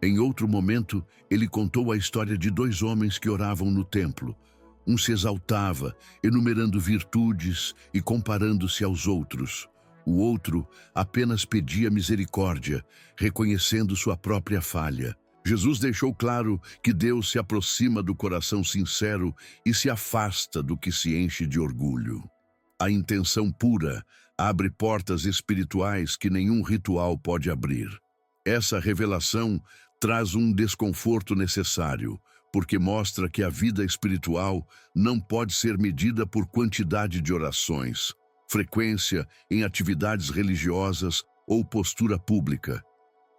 Em outro momento, ele contou a história de 2 homens que oravam no templo. Um se exaltava, enumerando virtudes e comparando-se aos outros. O outro apenas pedia misericórdia, reconhecendo sua própria falha. Jesus deixou claro que Deus se aproxima do coração sincero e se afasta do que se enche de orgulho. A intenção pura abre portas espirituais que nenhum ritual pode abrir. Essa revelação traz um desconforto necessário, porque mostra que a vida espiritual não pode ser medida por quantidade de orações, frequência em atividades religiosas ou postura pública.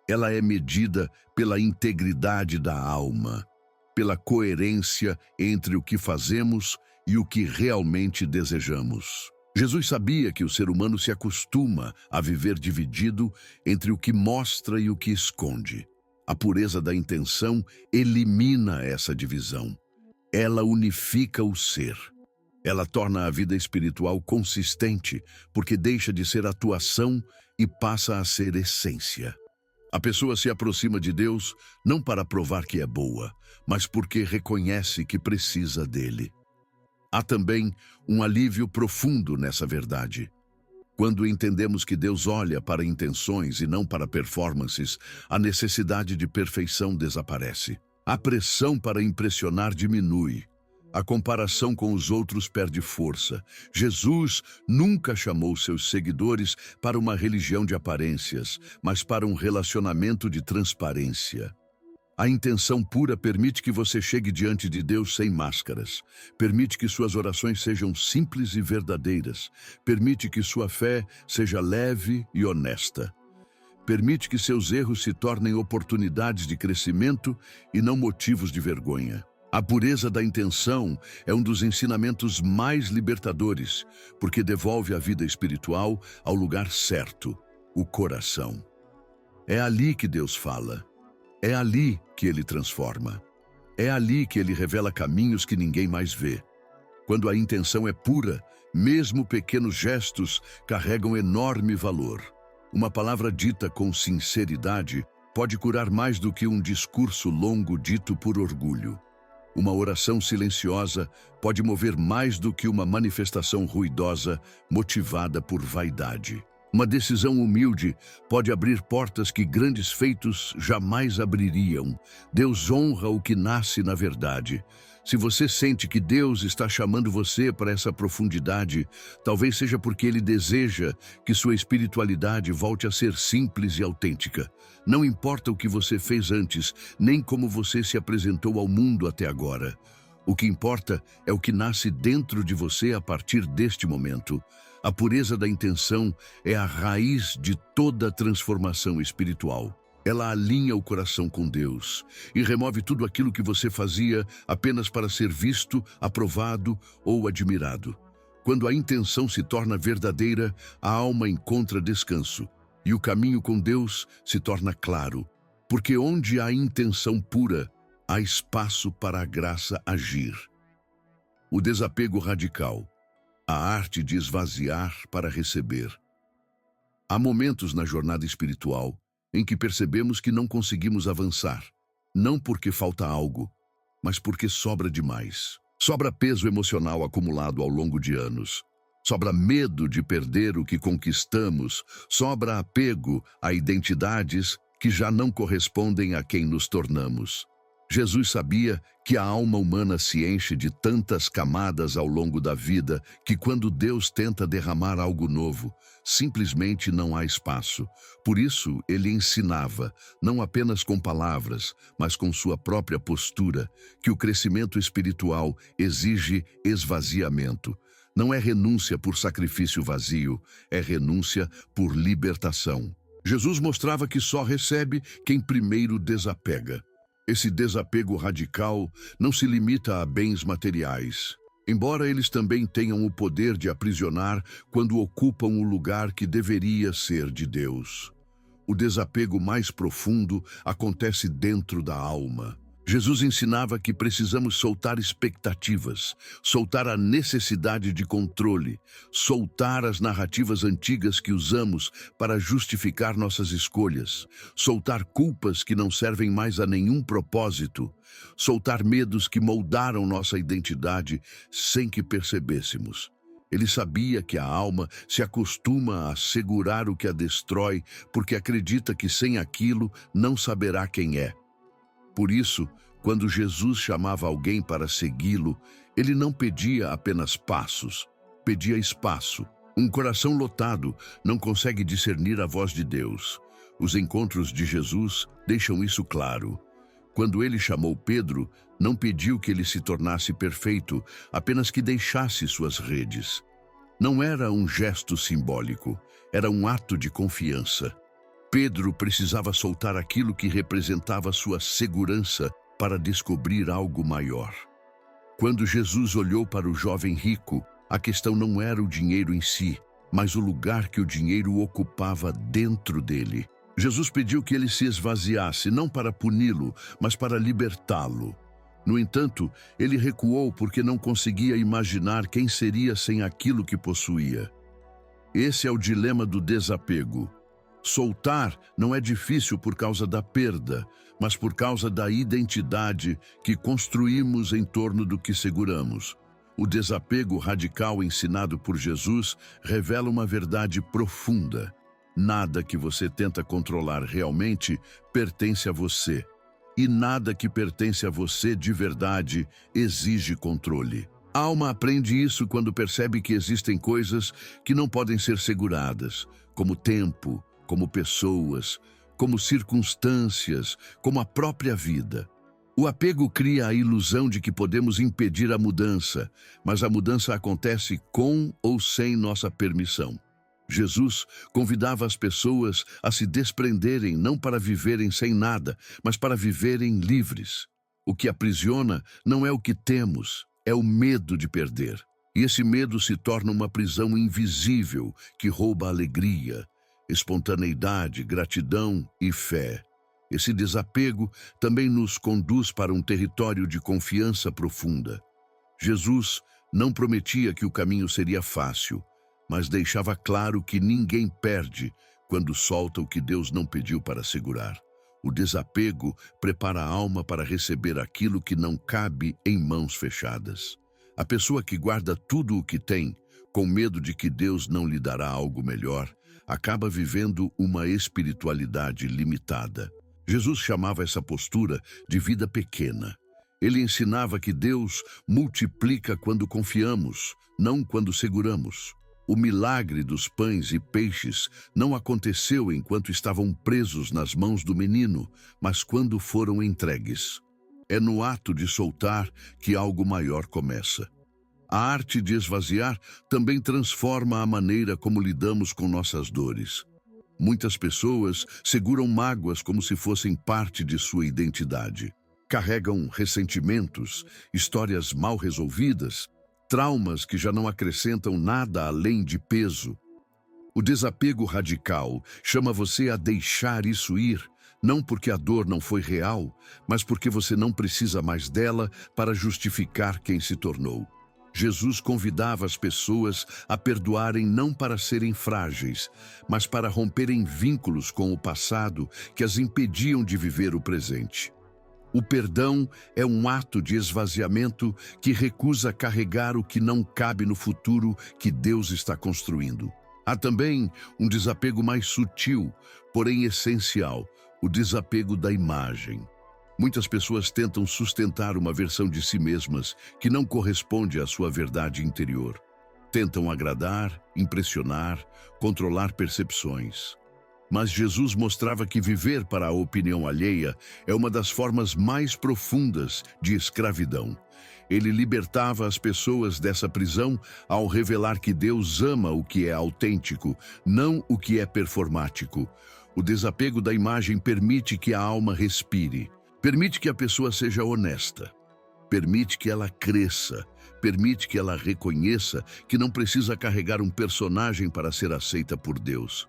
Ela é medida pela integridade da alma, pela coerência entre o que fazemos e o que realmente desejamos. Jesus sabia que o ser humano se acostuma a viver dividido entre o que mostra e o que esconde. A pureza da intenção elimina essa divisão. Ela unifica o ser. Ela torna a vida espiritual consistente, porque deixa de ser atuação e passa a ser essência. A pessoa se aproxima de Deus não para provar que é boa, mas porque reconhece que precisa dele. Há também um alívio profundo nessa verdade. Quando entendemos que Deus olha para intenções e não para performances, a necessidade de perfeição desaparece. A pressão para impressionar diminui. A comparação com os outros perde força. Jesus nunca chamou seus seguidores para uma religião de aparências, mas para um relacionamento de transparência. A intenção pura permite que você chegue diante de Deus sem máscaras. Permite que suas orações sejam simples e verdadeiras. Permite que sua fé seja leve e honesta. Permite que seus erros se tornem oportunidades de crescimento e não motivos de vergonha. A pureza da intenção é um dos ensinamentos mais libertadores, porque devolve a vida espiritual ao lugar certo, o coração. É ali que Deus fala. É ali que Ele transforma. É ali que Ele revela caminhos que ninguém mais vê. Quando a intenção é pura, mesmo pequenos gestos carregam enorme valor. Uma palavra dita com sinceridade pode curar mais do que um discurso longo dito por orgulho. Uma oração silenciosa pode mover mais do que uma manifestação ruidosa motivada por vaidade. Uma decisão humilde pode abrir portas que grandes feitos jamais abririam. Deus honra o que nasce na verdade. Se você sente que Deus está chamando você para essa profundidade, talvez seja porque Ele deseja que sua espiritualidade volte a ser simples e autêntica. Não importa o que você fez antes, nem como você se apresentou ao mundo até agora. O que importa é o que nasce dentro de você a partir deste momento. A pureza da intenção é a raiz de toda transformação espiritual. Ela alinha o coração com Deus e remove tudo aquilo que você fazia apenas para ser visto, aprovado ou admirado. Quando a intenção se torna verdadeira, a alma encontra descanso e o caminho com Deus se torna claro, porque onde há intenção pura, há espaço para a graça agir. O desapego radical, a arte de esvaziar para receber. Há momentos na jornada espiritual em que percebemos que não conseguimos avançar, não porque falta algo, mas porque sobra demais. Sobra peso emocional acumulado ao longo de anos. Sobra medo de perder o que conquistamos. Sobra apego a identidades que já não correspondem a quem nos tornamos. Jesus sabia que a alma humana se enche de tantas camadas ao longo da vida que quando Deus tenta derramar algo novo, simplesmente não há espaço. Por isso, ele ensinava, não apenas com palavras, mas com sua própria postura, que o crescimento espiritual exige esvaziamento. Não é renúncia por sacrifício vazio, é renúncia por libertação. Jesus mostrava que só recebe quem primeiro desapega. Esse desapego radical não se limita a bens materiais, embora eles também tenham o poder de aprisionar quando ocupam o lugar que deveria ser de Deus. O desapego mais profundo acontece dentro da alma. Jesus ensinava que precisamos soltar expectativas, soltar a necessidade de controle, soltar as narrativas antigas que usamos para justificar nossas escolhas, soltar culpas que não servem mais a nenhum propósito, soltar medos que moldaram nossa identidade sem que percebêssemos. Ele sabia que a alma se acostuma a segurar o que a destrói porque acredita que sem aquilo não saberá quem é. Por isso, quando Jesus chamava alguém para segui-lo, ele não pedia apenas passos, pedia espaço. Um coração lotado não consegue discernir a voz de Deus. Os encontros de Jesus deixam isso claro. Quando ele chamou Pedro, não pediu que ele se tornasse perfeito, apenas que deixasse suas redes. Não era um gesto simbólico, era um ato de confiança. Pedro precisava soltar aquilo que representava sua segurança para descobrir algo maior. Quando Jesus olhou para o jovem rico, a questão não era o dinheiro em si, mas o lugar que o dinheiro ocupava dentro dele. Jesus pediu que ele se esvaziasse, não para puni-lo, mas para libertá-lo. No entanto, ele recuou porque não conseguia imaginar quem seria sem aquilo que possuía. Esse é o dilema do desapego. Soltar não é difícil por causa da perda, mas por causa da identidade que construímos em torno do que seguramos. O desapego radical ensinado por Jesus revela uma verdade profunda. Nada que você tenta controlar realmente pertence a você. E nada que pertence a você de verdade exige controle. A alma aprende isso quando percebe que existem coisas que não podem ser seguradas, como tempo, como pessoas, como circunstâncias, como a própria vida. O apego cria a ilusão de que podemos impedir a mudança, mas a mudança acontece com ou sem nossa permissão. Jesus convidava as pessoas a se desprenderem não para viverem sem nada, mas para viverem livres. O que aprisiona não é o que temos, é o medo de perder. E esse medo se torna uma prisão invisível que rouba a alegria, espontaneidade, gratidão e fé. Esse desapego também nos conduz para um território de confiança profunda. Jesus não prometia que o caminho seria fácil, mas deixava claro que ninguém perde quando solta o que Deus não pediu para segurar. O desapego prepara a alma para receber aquilo que não cabe em mãos fechadas. A pessoa que guarda tudo o que tem, com medo de que Deus não lhe dará algo melhor, acaba vivendo uma espiritualidade limitada. Jesus chamava essa postura de vida pequena. Ele ensinava que Deus multiplica quando confiamos, não quando seguramos. O milagre dos pães e peixes não aconteceu enquanto estavam presos nas mãos do menino, mas quando foram entregues. É no ato de soltar que algo maior começa. A arte de esvaziar também transforma a maneira como lidamos com nossas dores. Muitas pessoas seguram mágoas como se fossem parte de sua identidade. Carregam ressentimentos, histórias mal resolvidas, traumas que já não acrescentam nada além de peso. O desapego radical chama você a deixar isso ir, não porque a dor não foi real, mas porque você não precisa mais dela para justificar quem se tornou. Jesus convidava as pessoas a perdoarem não para serem frágeis, mas para romperem vínculos com o passado que as impediam de viver o presente. O perdão é um ato de esvaziamento que recusa carregar o que não cabe no futuro que Deus está construindo. Há também um desapego mais sutil, porém essencial, o desapego da imagem. Muitas pessoas tentam sustentar uma versão de si mesmas que não corresponde à sua verdade interior. Tentam agradar, impressionar, controlar percepções. Mas Jesus mostrava que viver para a opinião alheia é uma das formas mais profundas de escravidão. Ele libertava as pessoas dessa prisão ao revelar que Deus ama o que é autêntico, não o que é performático. O desapego da imagem permite que a alma respire, permite que a pessoa seja honesta, permite que ela cresça, permite que ela reconheça que não precisa carregar um personagem para ser aceita por Deus.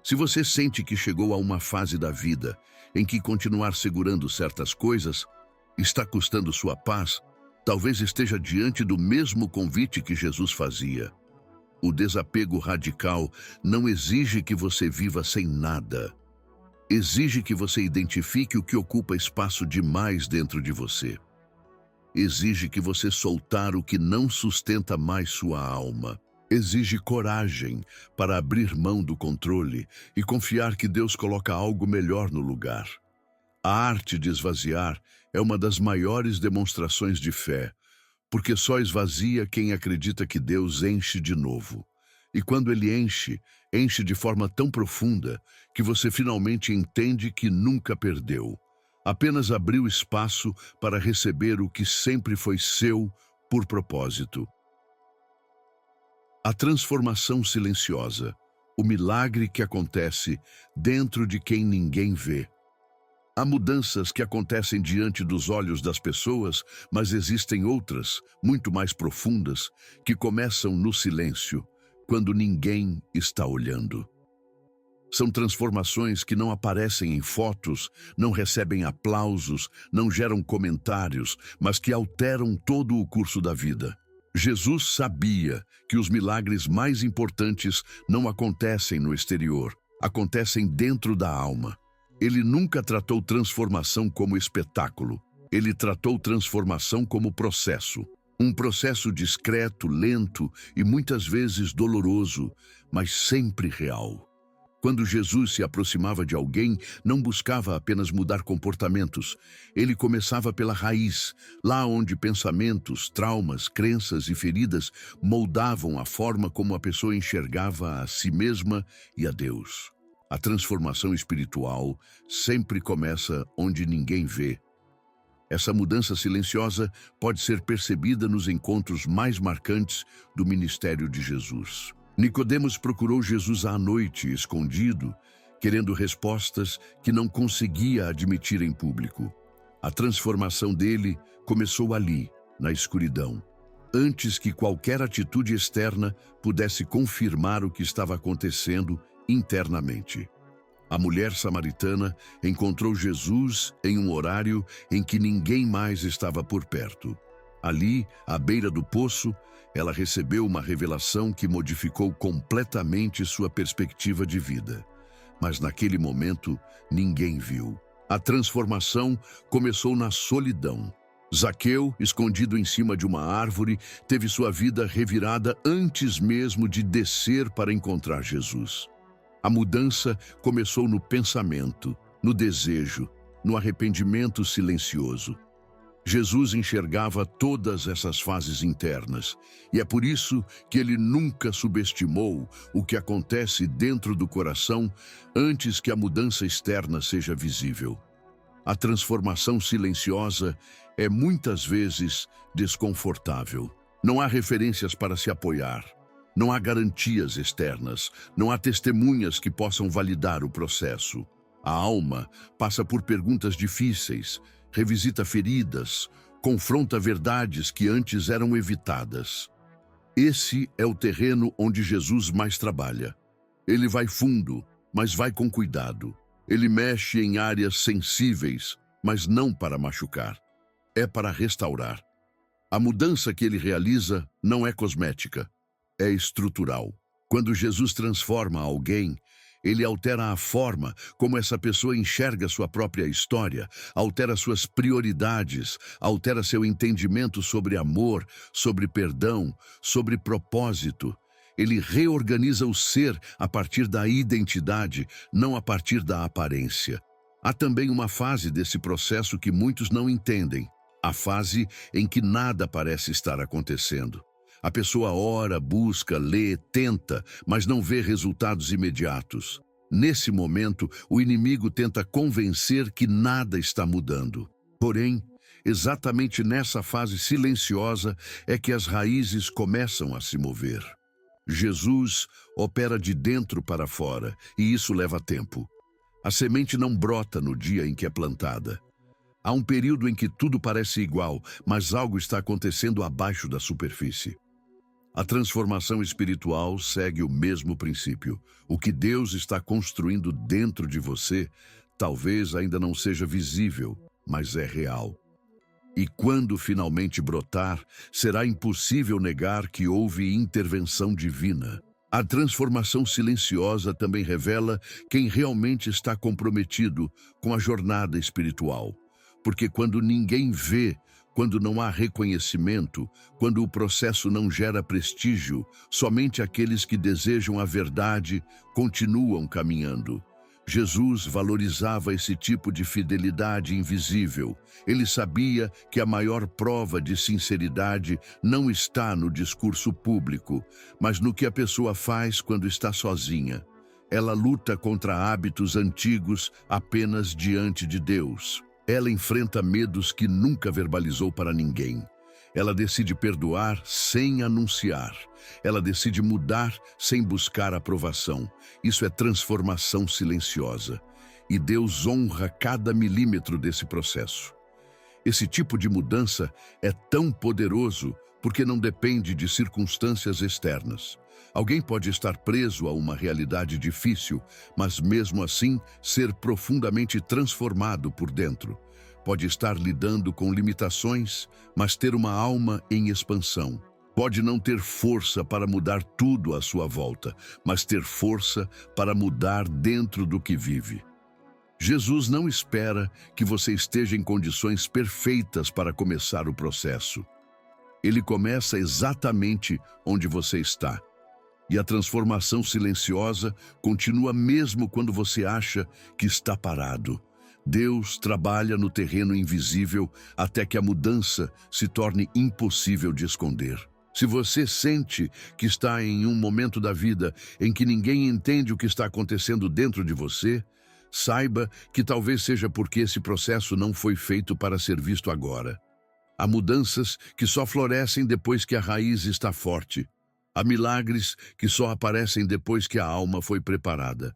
Se você sente que chegou a uma fase da vida em que continuar segurando certas coisas está custando sua paz, talvez esteja diante do mesmo convite que Jesus fazia. O desapego radical não exige que você viva sem nada. Exige que você identifique o que ocupa espaço demais dentro de você. Exige que você soltar o que não sustenta mais sua alma. Exige coragem para abrir mão do controle e confiar que Deus coloca algo melhor no lugar. A arte de esvaziar é uma das maiores demonstrações de fé, porque só esvazia quem acredita que Deus enche de novo. E quando Ele enche, enche de forma tão profunda que você finalmente entende que nunca perdeu. Apenas abriu espaço para receber o que sempre foi seu por propósito. A transformação silenciosa, o milagre que acontece dentro de quem ninguém vê. Há mudanças que acontecem diante dos olhos das pessoas, mas existem outras, muito mais profundas, que começam no silêncio, quando ninguém está olhando. São transformações que não aparecem em fotos, não recebem aplausos, não geram comentários, mas que alteram todo o curso da vida. Jesus sabia que os milagres mais importantes não acontecem no exterior, acontecem dentro da alma. Ele nunca tratou transformação como espetáculo. Ele tratou transformação como processo. Um processo discreto, lento e muitas vezes doloroso, mas sempre real. Quando Jesus se aproximava de alguém, não buscava apenas mudar comportamentos. Ele começava pela raiz, lá onde pensamentos, traumas, crenças e feridas moldavam a forma como a pessoa enxergava a si mesma e a Deus. A transformação espiritual sempre começa onde ninguém vê. Essa mudança silenciosa pode ser percebida nos encontros mais marcantes do ministério de Jesus. Nicodemos procurou Jesus à noite, escondido, querendo respostas que não conseguia admitir em público. A transformação dele começou ali, na escuridão, antes que qualquer atitude externa pudesse confirmar o que estava acontecendo internamente. A mulher samaritana encontrou Jesus em um horário em que ninguém mais estava por perto. Ali, à beira do poço, ela recebeu uma revelação que modificou completamente sua perspectiva de vida. Mas naquele momento, ninguém viu. A transformação começou na solidão. Zaqueu, escondido em cima de uma árvore, teve sua vida revirada antes mesmo de descer para encontrar Jesus. A mudança começou no pensamento, no desejo, no arrependimento silencioso. Jesus enxergava todas essas fases internas, e é por isso que ele nunca subestimou o que acontece dentro do coração antes que a mudança externa seja visível. A transformação silenciosa é muitas vezes desconfortável. Não há referências para se apoiar. Não há garantias externas. Não há testemunhas que possam validar o processo. A alma passa por perguntas difíceis, revisita feridas, confronta verdades que antes eram evitadas. Esse é o terreno onde Jesus mais trabalha. Ele vai fundo, mas vai com cuidado. Ele mexe em áreas sensíveis, mas não para machucar. É para restaurar. A mudança que ele realiza não é cosmética, é estrutural. Quando Jesus transforma alguém, ele altera a forma como essa pessoa enxerga sua própria história, altera suas prioridades, altera seu entendimento sobre amor, sobre perdão, sobre propósito. Ele reorganiza o ser a partir da identidade, não a partir da aparência. Há também uma fase desse processo que muitos não entendem, a fase em que nada parece estar acontecendo. A pessoa ora, busca, lê, tenta, mas não vê resultados imediatos. Nesse momento, o inimigo tenta convencer que nada está mudando. Porém, exatamente nessa fase silenciosa é que as raízes começam a se mover. Jesus opera de dentro para fora, e isso leva tempo. A semente não brota no dia em que é plantada. Há um período em que tudo parece igual, mas algo está acontecendo abaixo da superfície. A transformação espiritual segue o mesmo princípio. O que Deus está construindo dentro de você talvez ainda não seja visível, mas é real. E quando finalmente brotar, será impossível negar que houve intervenção divina. A transformação silenciosa também revela quem realmente está comprometido com a jornada espiritual. Porque quando ninguém vê, quando não há reconhecimento, quando o processo não gera prestígio, somente aqueles que desejam a verdade continuam caminhando. Jesus valorizava esse tipo de fidelidade invisível. Ele sabia que a maior prova de sinceridade não está no discurso público, mas no que a pessoa faz quando está sozinha. Ela luta contra hábitos antigos apenas diante de Deus. Ela enfrenta medos que nunca verbalizou para ninguém. Ela decide perdoar sem anunciar. Ela decide mudar sem buscar aprovação. Isso é transformação silenciosa. E Deus honra cada milímetro desse processo. Esse tipo de mudança é tão poderoso porque não depende de circunstâncias externas. Alguém pode estar preso a uma realidade difícil, mas mesmo assim ser profundamente transformado por dentro. Pode estar lidando com limitações, mas ter uma alma em expansão. Pode não ter força para mudar tudo à sua volta, mas ter força para mudar dentro do que vive. Jesus não espera que você esteja em condições perfeitas para começar o processo. Ele começa exatamente onde você está. E a transformação silenciosa continua mesmo quando você acha que está parado. Deus trabalha no terreno invisível até que a mudança se torne impossível de esconder. Se você sente que está em um momento da vida em que ninguém entende o que está acontecendo dentro de você, saiba que talvez seja porque esse processo não foi feito para ser visto agora. Há mudanças que só florescem depois que a raiz está forte. Há milagres que só aparecem depois que a alma foi preparada.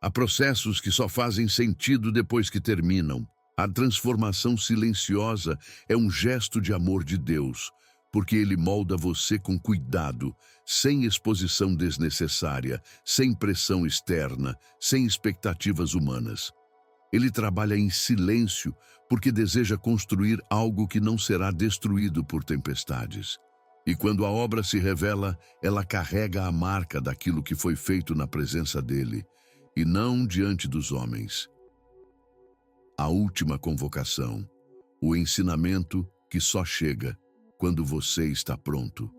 Há processos que só fazem sentido depois que terminam. A transformação silenciosa é um gesto de amor de Deus, porque Ele molda você com cuidado, sem exposição desnecessária, sem pressão externa, sem expectativas humanas. Ele trabalha em silêncio porque deseja construir algo que não será destruído por tempestades. E quando a obra se revela, ela carrega a marca daquilo que foi feito na presença dele, e não diante dos homens. A última convocação, o ensinamento que só chega quando você está pronto.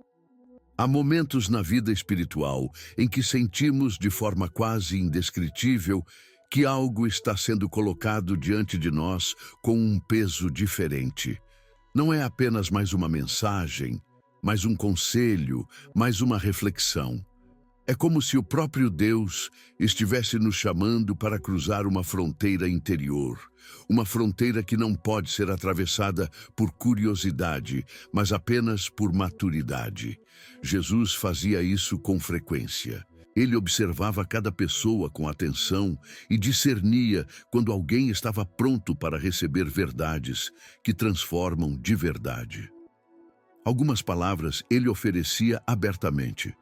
Há momentos na vida espiritual em que sentimos de forma quase indescritível que algo está sendo colocado diante de nós com um peso diferente. Não é apenas mais uma mensagem, mais um conselho, mais uma reflexão. É como se o próprio Deus estivesse nos chamando para cruzar uma fronteira interior, uma fronteira que não pode ser atravessada por curiosidade, mas apenas por maturidade. Jesus fazia isso com frequência. Ele observava cada pessoa com atenção e discernia quando alguém estava pronto para receber verdades que transformam de verdade. Algumas palavras ele oferecia abertamente.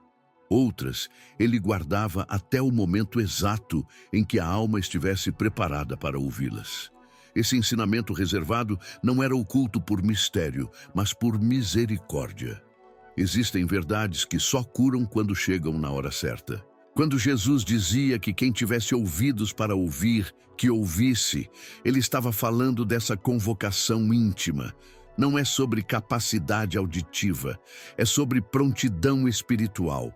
Outras, ele guardava até o momento exato em que a alma estivesse preparada para ouvi-las. Esse ensinamento reservado não era oculto por mistério, mas por misericórdia. Existem verdades que só curam quando chegam na hora certa. Quando Jesus dizia que quem tivesse ouvidos para ouvir, que ouvisse, ele estava falando dessa convocação íntima. Não é sobre capacidade auditiva, é sobre prontidão espiritual.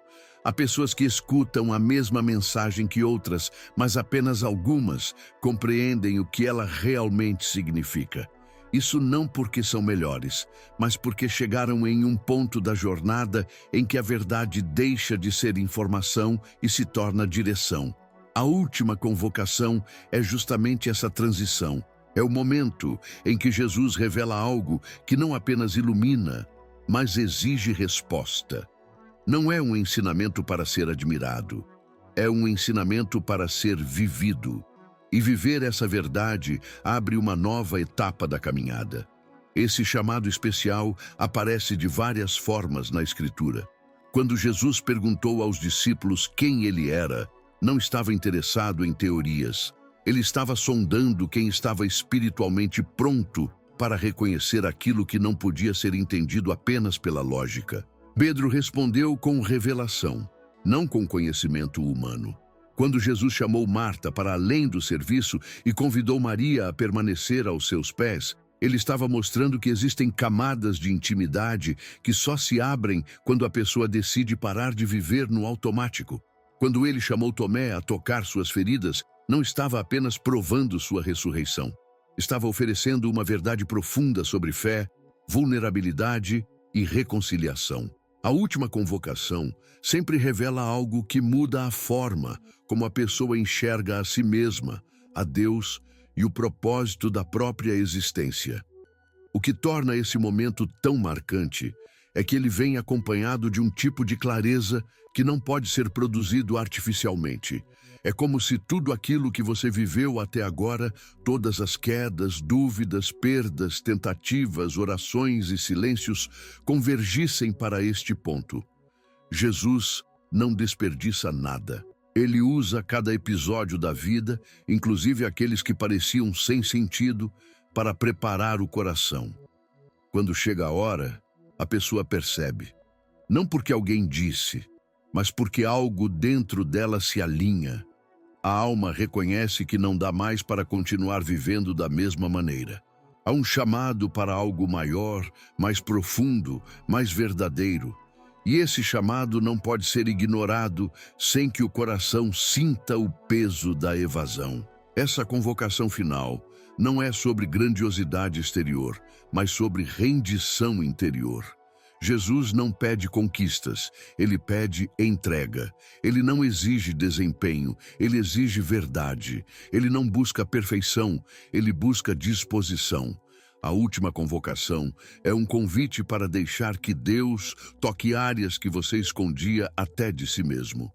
Há pessoas que escutam a mesma mensagem que outras, mas apenas algumas compreendem o que ela realmente significa. Isso não porque são melhores, mas porque chegaram em um ponto da jornada em que a verdade deixa de ser informação e se torna direção. A última convocação é justamente essa transição. É o momento em que Jesus revela algo que não apenas ilumina, mas exige resposta. Não é um ensinamento para ser admirado, é um ensinamento para ser vivido. E viver essa verdade abre uma nova etapa da caminhada. Esse chamado especial aparece de várias formas na Escritura. Quando Jesus perguntou aos discípulos quem ele era, não estava interessado em teorias. Ele estava sondando quem estava espiritualmente pronto para reconhecer aquilo que não podia ser entendido apenas pela lógica. Pedro respondeu com revelação, não com conhecimento humano. Quando Jesus chamou Marta para além do serviço e convidou Maria a permanecer aos seus pés, ele estava mostrando que existem camadas de intimidade que só se abrem quando a pessoa decide parar de viver no automático. Quando ele chamou Tomé a tocar suas feridas, não estava apenas provando sua ressurreição. Estava oferecendo uma verdade profunda sobre fé, vulnerabilidade e reconciliação. A última convocação sempre revela algo que muda a forma como a pessoa enxerga a si mesma, a Deus e o propósito da própria existência. O que torna esse momento tão marcante é que ele vem acompanhado de um tipo de clareza que não pode ser produzido artificialmente. É como se tudo aquilo que você viveu até agora, todas as quedas, dúvidas, perdas, tentativas, orações e silêncios, convergissem para este ponto. Jesus não desperdiça nada. Ele usa cada episódio da vida, inclusive aqueles que pareciam sem sentido, para preparar o coração. Quando chega a hora, a pessoa percebe. Não porque alguém disse, mas porque algo dentro dela se alinha. A alma reconhece que não dá mais para continuar vivendo da mesma maneira. Há um chamado para algo maior, mais profundo, mais verdadeiro. E esse chamado não pode ser ignorado sem que o coração sinta o peso da evasão. Essa convocação final não é sobre grandiosidade exterior, mas sobre rendição interior. Jesus não pede conquistas, ele pede entrega. Ele não exige desempenho, ele exige verdade. Ele não busca perfeição, ele busca disposição. A última convocação é um convite para deixar que Deus toque áreas que você escondia até de si mesmo.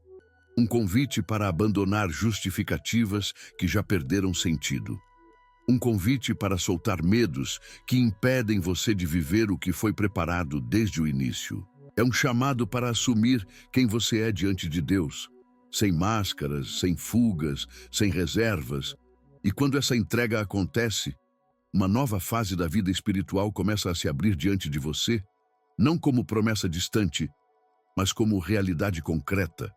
Um convite para abandonar justificativas que já perderam sentido. Um convite para soltar medos que impedem você de viver o que foi preparado desde o início. É um chamado para assumir quem você é diante de Deus, sem máscaras, sem fugas, sem reservas. E quando essa entrega acontece, uma nova fase da vida espiritual começa a se abrir diante de você, não como promessa distante, mas como realidade concreta.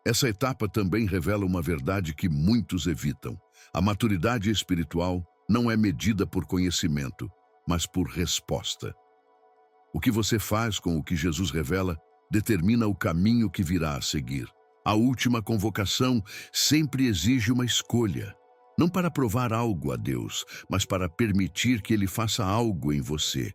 Essa etapa também revela uma verdade que muitos evitam. A maturidade espiritual não é medida por conhecimento, mas por resposta. O que você faz com o que Jesus revela determina o caminho que virá a seguir. A última convocação sempre exige uma escolha, não para provar algo a Deus, mas para permitir que Ele faça algo em você.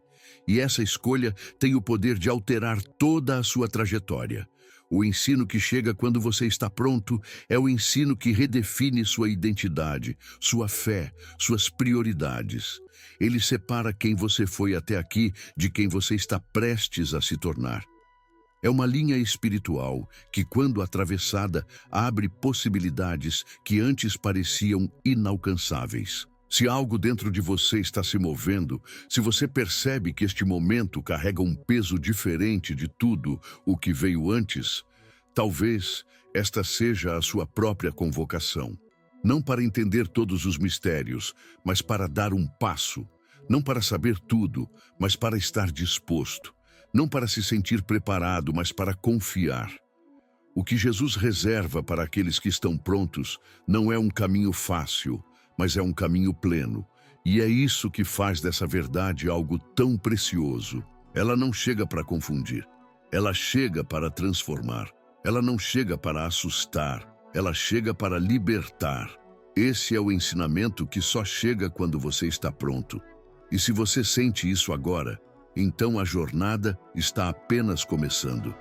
E essa escolha tem o poder de alterar toda a sua trajetória. O ensino que chega quando você está pronto é o ensino que redefine sua identidade, sua fé, suas prioridades. Ele separa quem você foi até aqui de quem você está prestes a se tornar. É uma linha espiritual que, quando atravessada, abre possibilidades que antes pareciam inalcançáveis. Se algo dentro de você está se movendo, se você percebe que este momento carrega um peso diferente de tudo o que veio antes, talvez esta seja a sua própria convocação. Não para entender todos os mistérios, mas para dar um passo. Não para saber tudo, mas para estar disposto. Não para se sentir preparado, mas para confiar. O que Jesus reserva para aqueles que estão prontos não é um caminho fácil, mas é um caminho pleno. E é isso que faz dessa verdade algo tão precioso. Ela não chega para confundir. Ela chega para transformar. Ela não chega para assustar. Ela chega para libertar. Esse é o ensinamento que só chega quando você está pronto. E se você sente isso agora, então a jornada está apenas começando.